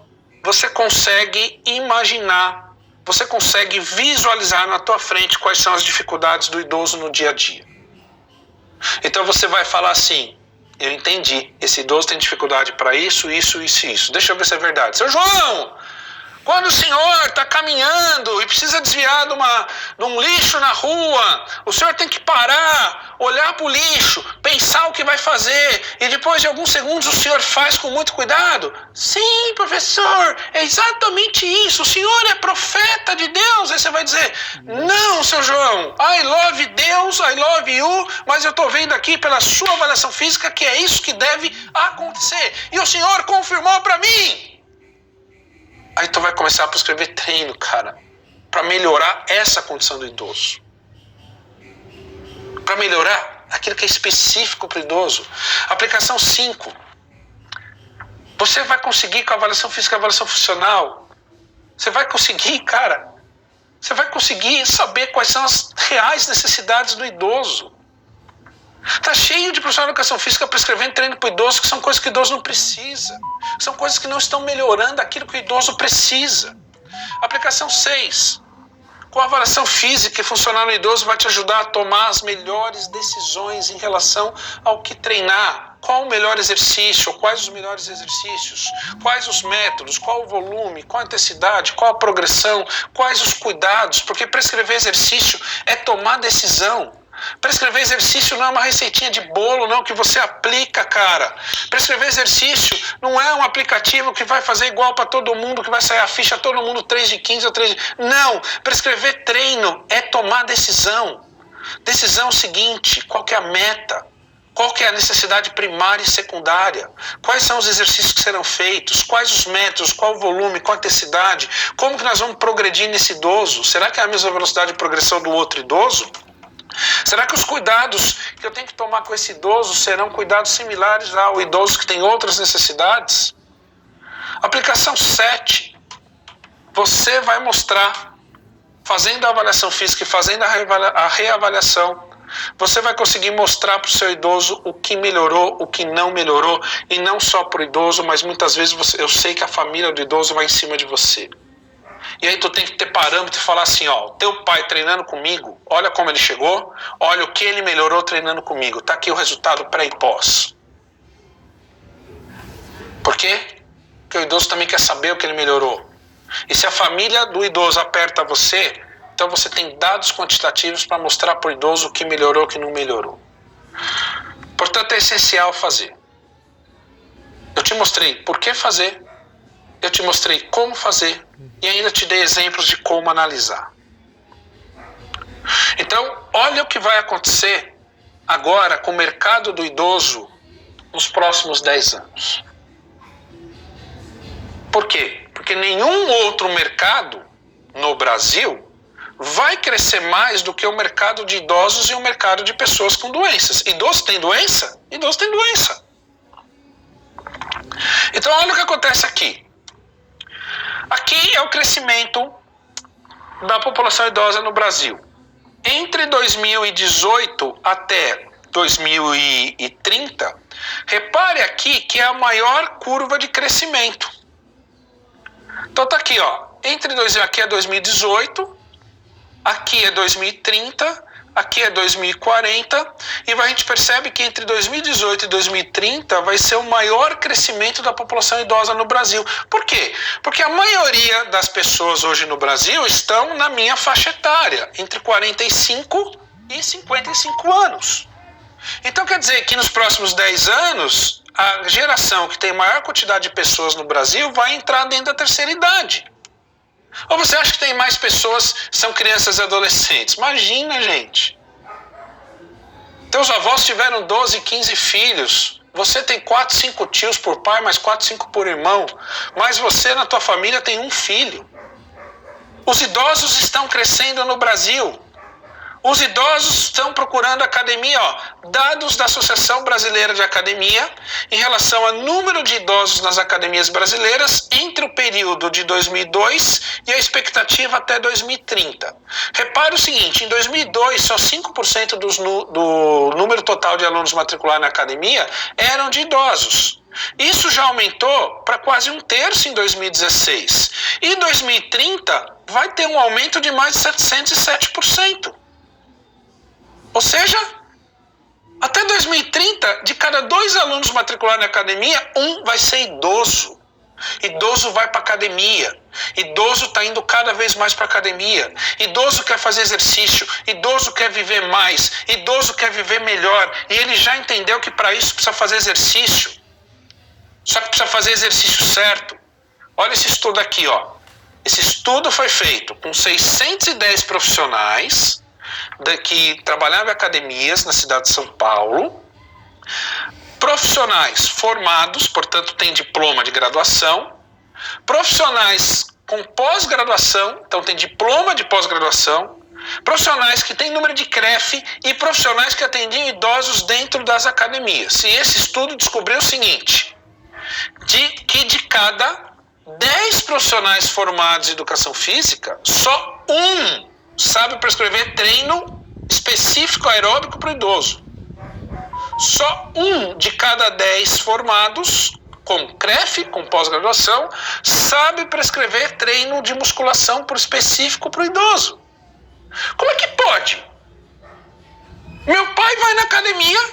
você consegue imaginar, você consegue visualizar na tua frente quais são as dificuldades do idoso no dia a dia. Então você vai falar assim, eu entendi, esse idoso tem dificuldade para isso. Deixa eu ver se é verdade. Seu João, quando o senhor está caminhando e precisa desviar de um lixo na rua, o senhor tem que parar, olhar para o lixo, pensar o que vai fazer e depois de alguns segundos o senhor faz com muito cuidado? Sim, professor, é exatamente isso. O senhor é profeta de Deus. Aí você vai dizer, não, seu João, I love Deus, I love you, mas eu estou vendo aqui pela sua avaliação física que é isso que deve acontecer. E o senhor confirmou para mim. Aí tu vai começar a prescrever treino, cara, para melhorar essa condição do idoso. Para melhorar aquilo que é específico para o idoso. Aplicação 5. Você vai conseguir com a avaliação física e a avaliação funcional. Você vai conseguir, cara. Você vai conseguir saber quais são as reais necessidades do idoso. Tá cheio de profissional de educação física prescrevendo treino para o idoso, que são coisas que o idoso não precisa. São coisas que não estão melhorando aquilo que o idoso precisa. Aplicação 6. Com a avaliação física e funcional no idoso vai te ajudar a tomar as melhores decisões em relação ao que treinar. Qual o melhor exercício, quais os melhores exercícios, quais os métodos, qual o volume, qual a intensidade, qual a progressão, quais os cuidados, porque prescrever exercício é tomar decisão. Prescrever exercício não é uma receitinha de bolo, não, que você aplica, cara. Prescrever exercício não é um aplicativo que vai fazer igual para todo mundo, que vai sair a ficha todo mundo 3 de 15 ou 3 de... Não, prescrever treino é tomar decisão. Decisão seguinte, qual que é a meta? Qual que é a necessidade primária e secundária? Quais são os exercícios que serão feitos? Quais os métodos? Qual o volume? Qual a intensidade? Como que nós vamos progredir nesse idoso? Será que é a mesma velocidade de progressão do outro idoso? Será que os cuidados que eu tenho que tomar com esse idoso serão cuidados similares ao idoso que tem outras necessidades? Aplicação 7. Você vai mostrar, fazendo a avaliação física e fazendo a reavaliação, você vai conseguir mostrar para o seu idoso o que melhorou, o que não melhorou, e não só para o idoso, mas muitas vezes eu sei que a família do idoso vai em cima de você. E aí tu tem que ter parâmetro e falar assim, ó, teu pai treinando comigo, olha como ele chegou, olha o que ele melhorou treinando comigo, tá aqui o resultado pré e pós. Por quê? Porque o idoso também quer saber o que ele melhorou. E se a família do idoso aperta você, então você tem dados quantitativos para mostrar para o idoso o que melhorou, o que não melhorou. Portanto, é essencial fazer. Eu te mostrei por que fazer, eu te mostrei como fazer e ainda te dei exemplos de como analisar. Então, olha o que vai acontecer agora com o mercado do idoso nos próximos 10 anos. Por quê? Porque nenhum outro mercado no Brasil vai crescer mais do que o mercado de idosos e o mercado de pessoas com doenças. Idoso tem doença? Idoso tem doença. Então olha o que acontece aqui. Aqui é o crescimento da população idosa no Brasil. Entre 2018 até 2030, repare aqui que é a maior curva de crescimento. Então tá aqui, ó. Aqui é 2018, aqui é 2030, aqui é 2040, e a gente percebe que entre 2018 e 2030 vai ser o maior crescimento da população idosa no Brasil. Por quê? Porque a maioria das pessoas hoje no Brasil estão na minha faixa etária, entre 45 e 55 anos. Então quer dizer que nos próximos 10 anos, a geração que tem maior quantidade de pessoas no Brasil vai entrar dentro da terceira idade. Ou você acha que tem mais pessoas que são crianças e adolescentes? Imagina, gente. Teus avós tiveram 12, 15 filhos. Você tem 4, 5 tios por pai, mais 4, 5 por irmão. Mas você, na tua família, tem um filho. Os idosos estão crescendo no Brasil. Os idosos estão procurando academia, ó, dados da Associação Brasileira de Academia em relação ao número de idosos nas academias brasileiras entre o período de 2002 e a expectativa até 2030. Repare o seguinte, em 2002 só 5% do número total de alunos matriculados na academia eram de idosos. Isso já aumentou para quase 1/3 em 2016. E em 2030 vai ter um aumento de mais de 707%. Ou seja, até 2030, de cada 2 alunos matriculados na academia, 1 vai ser idoso. Idoso vai para academia. Idoso está indo cada vez mais para academia. Idoso quer fazer exercício. Idoso quer viver mais. Idoso quer viver melhor. E ele já entendeu que para isso precisa fazer exercício. Só que precisa fazer exercício certo. Olha esse estudo aqui, ó. Esse estudo foi feito com 610 profissionais que trabalhavam em academias na cidade de São Paulo, profissionais formados, portanto tem diploma de graduação, profissionais com pós-graduação, então tem diploma de pós-graduação, profissionais que têm número de CREF e profissionais que atendiam idosos dentro das academias. E esse estudo descobriu o seguinte, que de cada 10 profissionais formados em educação física, só 1 sabe prescrever treino específico aeróbico para o idoso. Só 1 de cada 10 formados com CREF, com pós-graduação, sabe prescrever treino de musculação por específico para o idoso. Como é que pode? Meu pai vai na academia,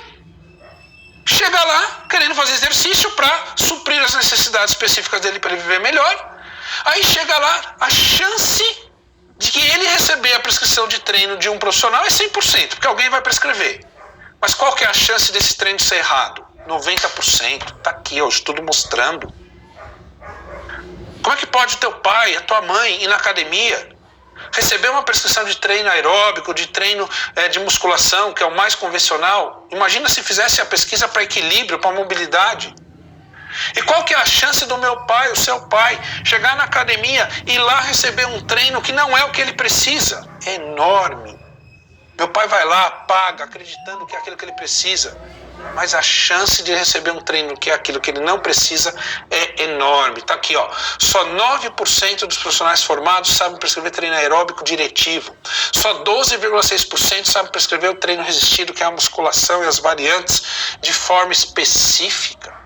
chega lá querendo fazer exercício para suprir as necessidades específicas dele para ele viver melhor. Aí chega lá, a chance de que ele receber a prescrição de treino de um profissional é 100%, porque alguém vai prescrever. Mas qual que é a chance desse treino ser errado? 90%. Está aqui, ó, o estudo mostrando. Como é que pode o teu pai, a tua mãe ir na academia, receber uma prescrição de treino aeróbico, de treino de musculação, que é o mais convencional? Imagina se fizesse a pesquisa para equilíbrio, para mobilidade. E qual que é a chance do meu pai, o seu pai, chegar na academia e ir lá receber um treino que não é o que ele precisa? É enorme. Meu pai vai lá, paga, acreditando que é aquilo que ele precisa. Mas a chance de receber um treino que é aquilo que ele não precisa é enorme. Tá aqui, ó. Só 9% dos profissionais formados sabem prescrever treino aeróbico diretivo. Só 12,6% sabem prescrever o treino resistido, que é a musculação e as variantes, de forma específica.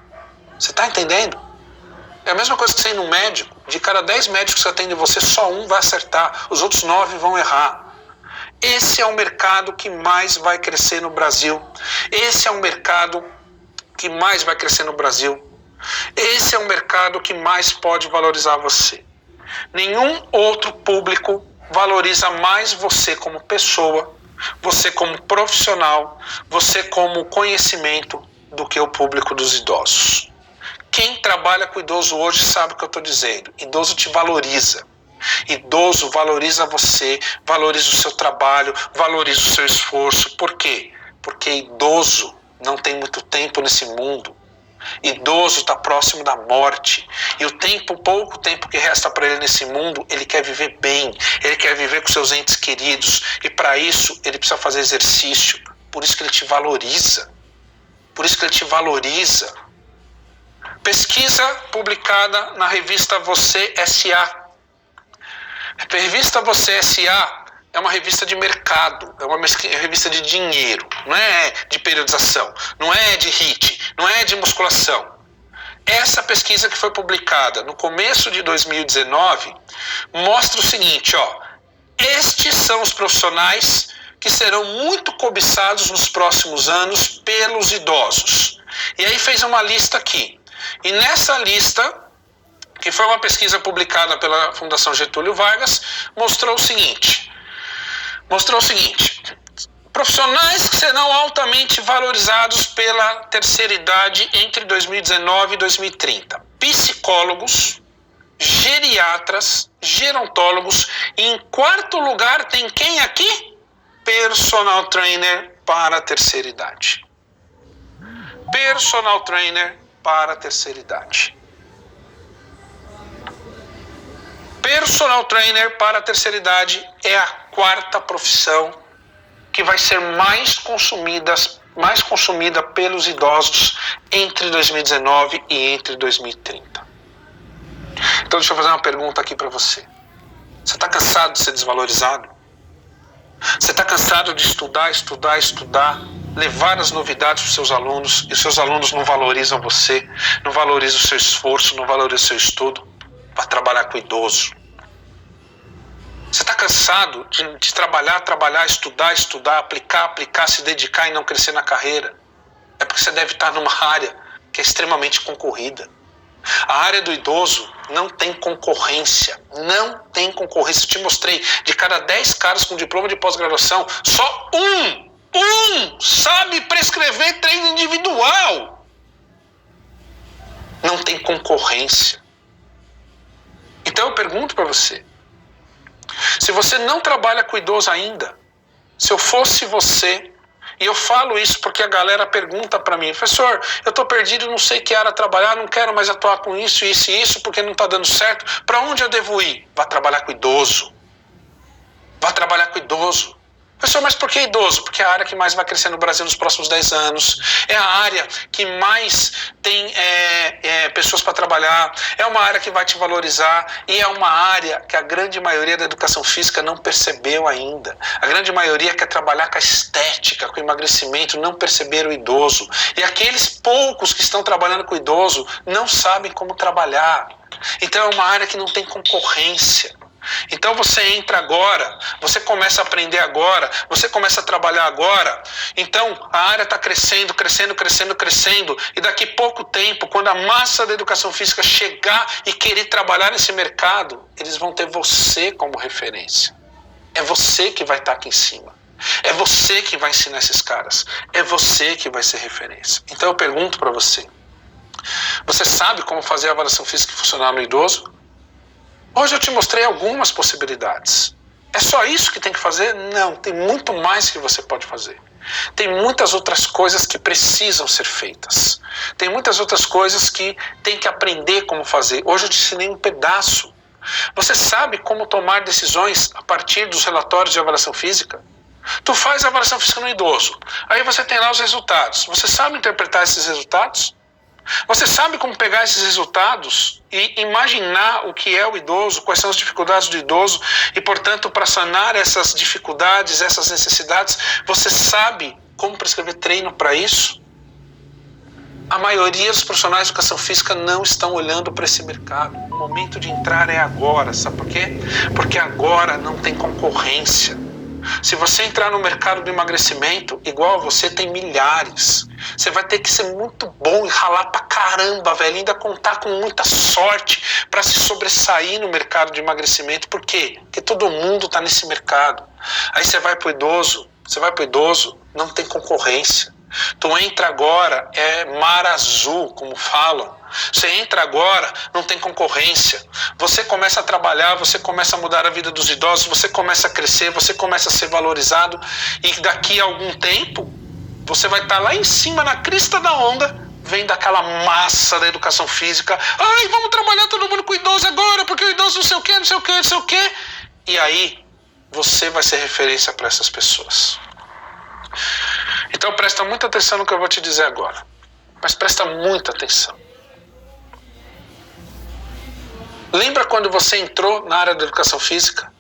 Você está entendendo? É a mesma coisa que você ir no médico. De cada 10 médicos que atendem você, só um vai acertar. Os outros 9 vão errar. Esse é o mercado que mais vai crescer no Brasil. Esse é o mercado que mais vai crescer no Brasil. Esse é o mercado que mais pode valorizar você. Nenhum outro público valoriza mais você como pessoa, você como profissional, você como conhecimento, do que o público dos idosos. Quem trabalha com idoso hoje sabe o que eu estou dizendo. Idoso te valoriza. Idoso valoriza você, valoriza o seu trabalho, valoriza o seu esforço. Por quê? Porque idoso não tem muito tempo nesse mundo. Idoso está próximo da morte. E o pouco tempo que resta para ele nesse mundo, ele quer viver bem. Ele quer viver com seus entes queridos. E para isso, ele precisa fazer exercício. Por isso que ele te valoriza. Por isso que ele te valoriza. Pesquisa publicada na revista Você S.A. A revista Você S.A. é uma revista de mercado, é uma revista de dinheiro, não é de periodização, não é de HIIT, não é de musculação. Essa pesquisa que foi publicada no começo de 2019 mostra o seguinte, ó, estes são os profissionais que serão muito cobiçados nos próximos anos pelos idosos. E aí fez uma lista aqui. E nessa lista, que foi uma pesquisa publicada pela Fundação Getúlio Vargas, mostrou o seguinte, profissionais que serão altamente valorizados pela terceira idade entre 2019 e 2030. Psicólogos, geriatras, gerontólogos, e em quarto lugar tem quem aqui? Personal trainer para a terceira idade. Personal trainer para a terceira idade. Personal trainer para a terceira idade é a quarta profissão que vai ser mais consumida pelos idosos entre 2019 e entre 2030. Então deixa eu fazer uma pergunta aqui para você. Você está cansado de ser desvalorizado? Você está cansado de estudar, levar as novidades para os seus alunos, e os seus alunos não valorizam você, não valorizam o seu esforço, não valorizam o seu estudo para trabalhar com o idoso? Você está cansado de trabalhar, estudar, aplicar, se dedicar e não crescer na carreira? É porque você deve estar numa área que é extremamente concorrida. A área do idoso não tem concorrência. Não tem concorrência. Eu te mostrei, de cada 10 caras com diploma de pós-graduação, só um sabe prescrever treino individual. Não tem concorrência. Então eu pergunto para você, se você não trabalha com idoso ainda, se eu fosse você, e eu falo isso porque a galera pergunta para mim, professor, eu estou perdido, não sei que área trabalhar, não quero mais atuar com isso, porque não está dando certo, para onde eu devo ir? Vá trabalhar com idoso. Vá trabalhar com idoso. Professor, mas por que idoso? Porque é a área que mais vai crescer no Brasil nos próximos 10 anos, é a área que mais tem pessoas para trabalhar, é uma área que vai te valorizar, e é uma área que a grande maioria da educação física não percebeu ainda. A grande maioria quer trabalhar com a estética, com o emagrecimento, não perceberam o idoso. E aqueles poucos que estão trabalhando com o idoso não sabem como trabalhar. Então é uma área que não tem concorrência. Então você entra agora, você começa a aprender agora, você começa a trabalhar agora. Então a área está crescendo, e daqui a pouco tempo, quando a massa da educação física chegar e querer trabalhar nesse mercado, eles vão ter você como referência. É você que vai estar aqui em cima. É você que vai ensinar esses caras. É você que vai ser referência. Então eu pergunto para você. Você sabe como fazer a avaliação física funcional no idoso? Hoje eu te mostrei algumas possibilidades. É só isso que tem que fazer? Não, tem muito mais que você pode fazer. Tem muitas outras coisas que precisam ser feitas. Tem muitas outras coisas que tem que aprender como fazer. Hoje eu te ensinei um pedaço. Você sabe como tomar decisões a partir dos relatórios de avaliação física? Tu faz a avaliação física no idoso. Aí você tem lá os resultados. Você sabe interpretar esses resultados? Você sabe como pegar esses resultados e imaginar o que é o idoso, quais são as dificuldades do idoso e, portanto, para sanar essas dificuldades, essas necessidades, você sabe como prescrever treino para isso? A maioria dos profissionais de educação física não estão olhando para esse mercado. O momento de entrar é agora, sabe por quê? Porque agora não tem concorrência. Se você entrar no mercado do emagrecimento, igual a você, tem milhares. Você vai ter que ser muito bom e ralar pra caramba, velho. Ainda contar com muita sorte para se sobressair no mercado de emagrecimento. Por quê? Porque todo mundo tá nesse mercado. Aí você vai pro idoso, não tem concorrência. Tu entra agora, é mar azul, como falam. Você entra agora, não tem concorrência. Você começa a trabalhar, você começa a mudar a vida dos idosos, você começa a crescer, você começa a ser valorizado. E daqui a algum tempo, você vai estar lá em cima, na crista da onda, vendo aquela massa da educação física. Ai, vamos trabalhar todo mundo com o idoso agora, porque o idoso não sei o quê, não sei o quê, não sei o quê. E aí, você vai ser referência para essas pessoas. Então presta muita atenção no que eu vou te dizer agora. Mas presta muita atenção. Lembra quando você entrou na área da educação física?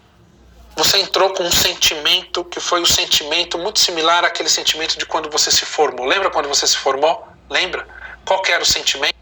Você entrou com um sentimento que foi um sentimento muito similar àquele sentimento de quando você se formou. Lembra quando você se formou? Lembra? Qual que era o sentimento?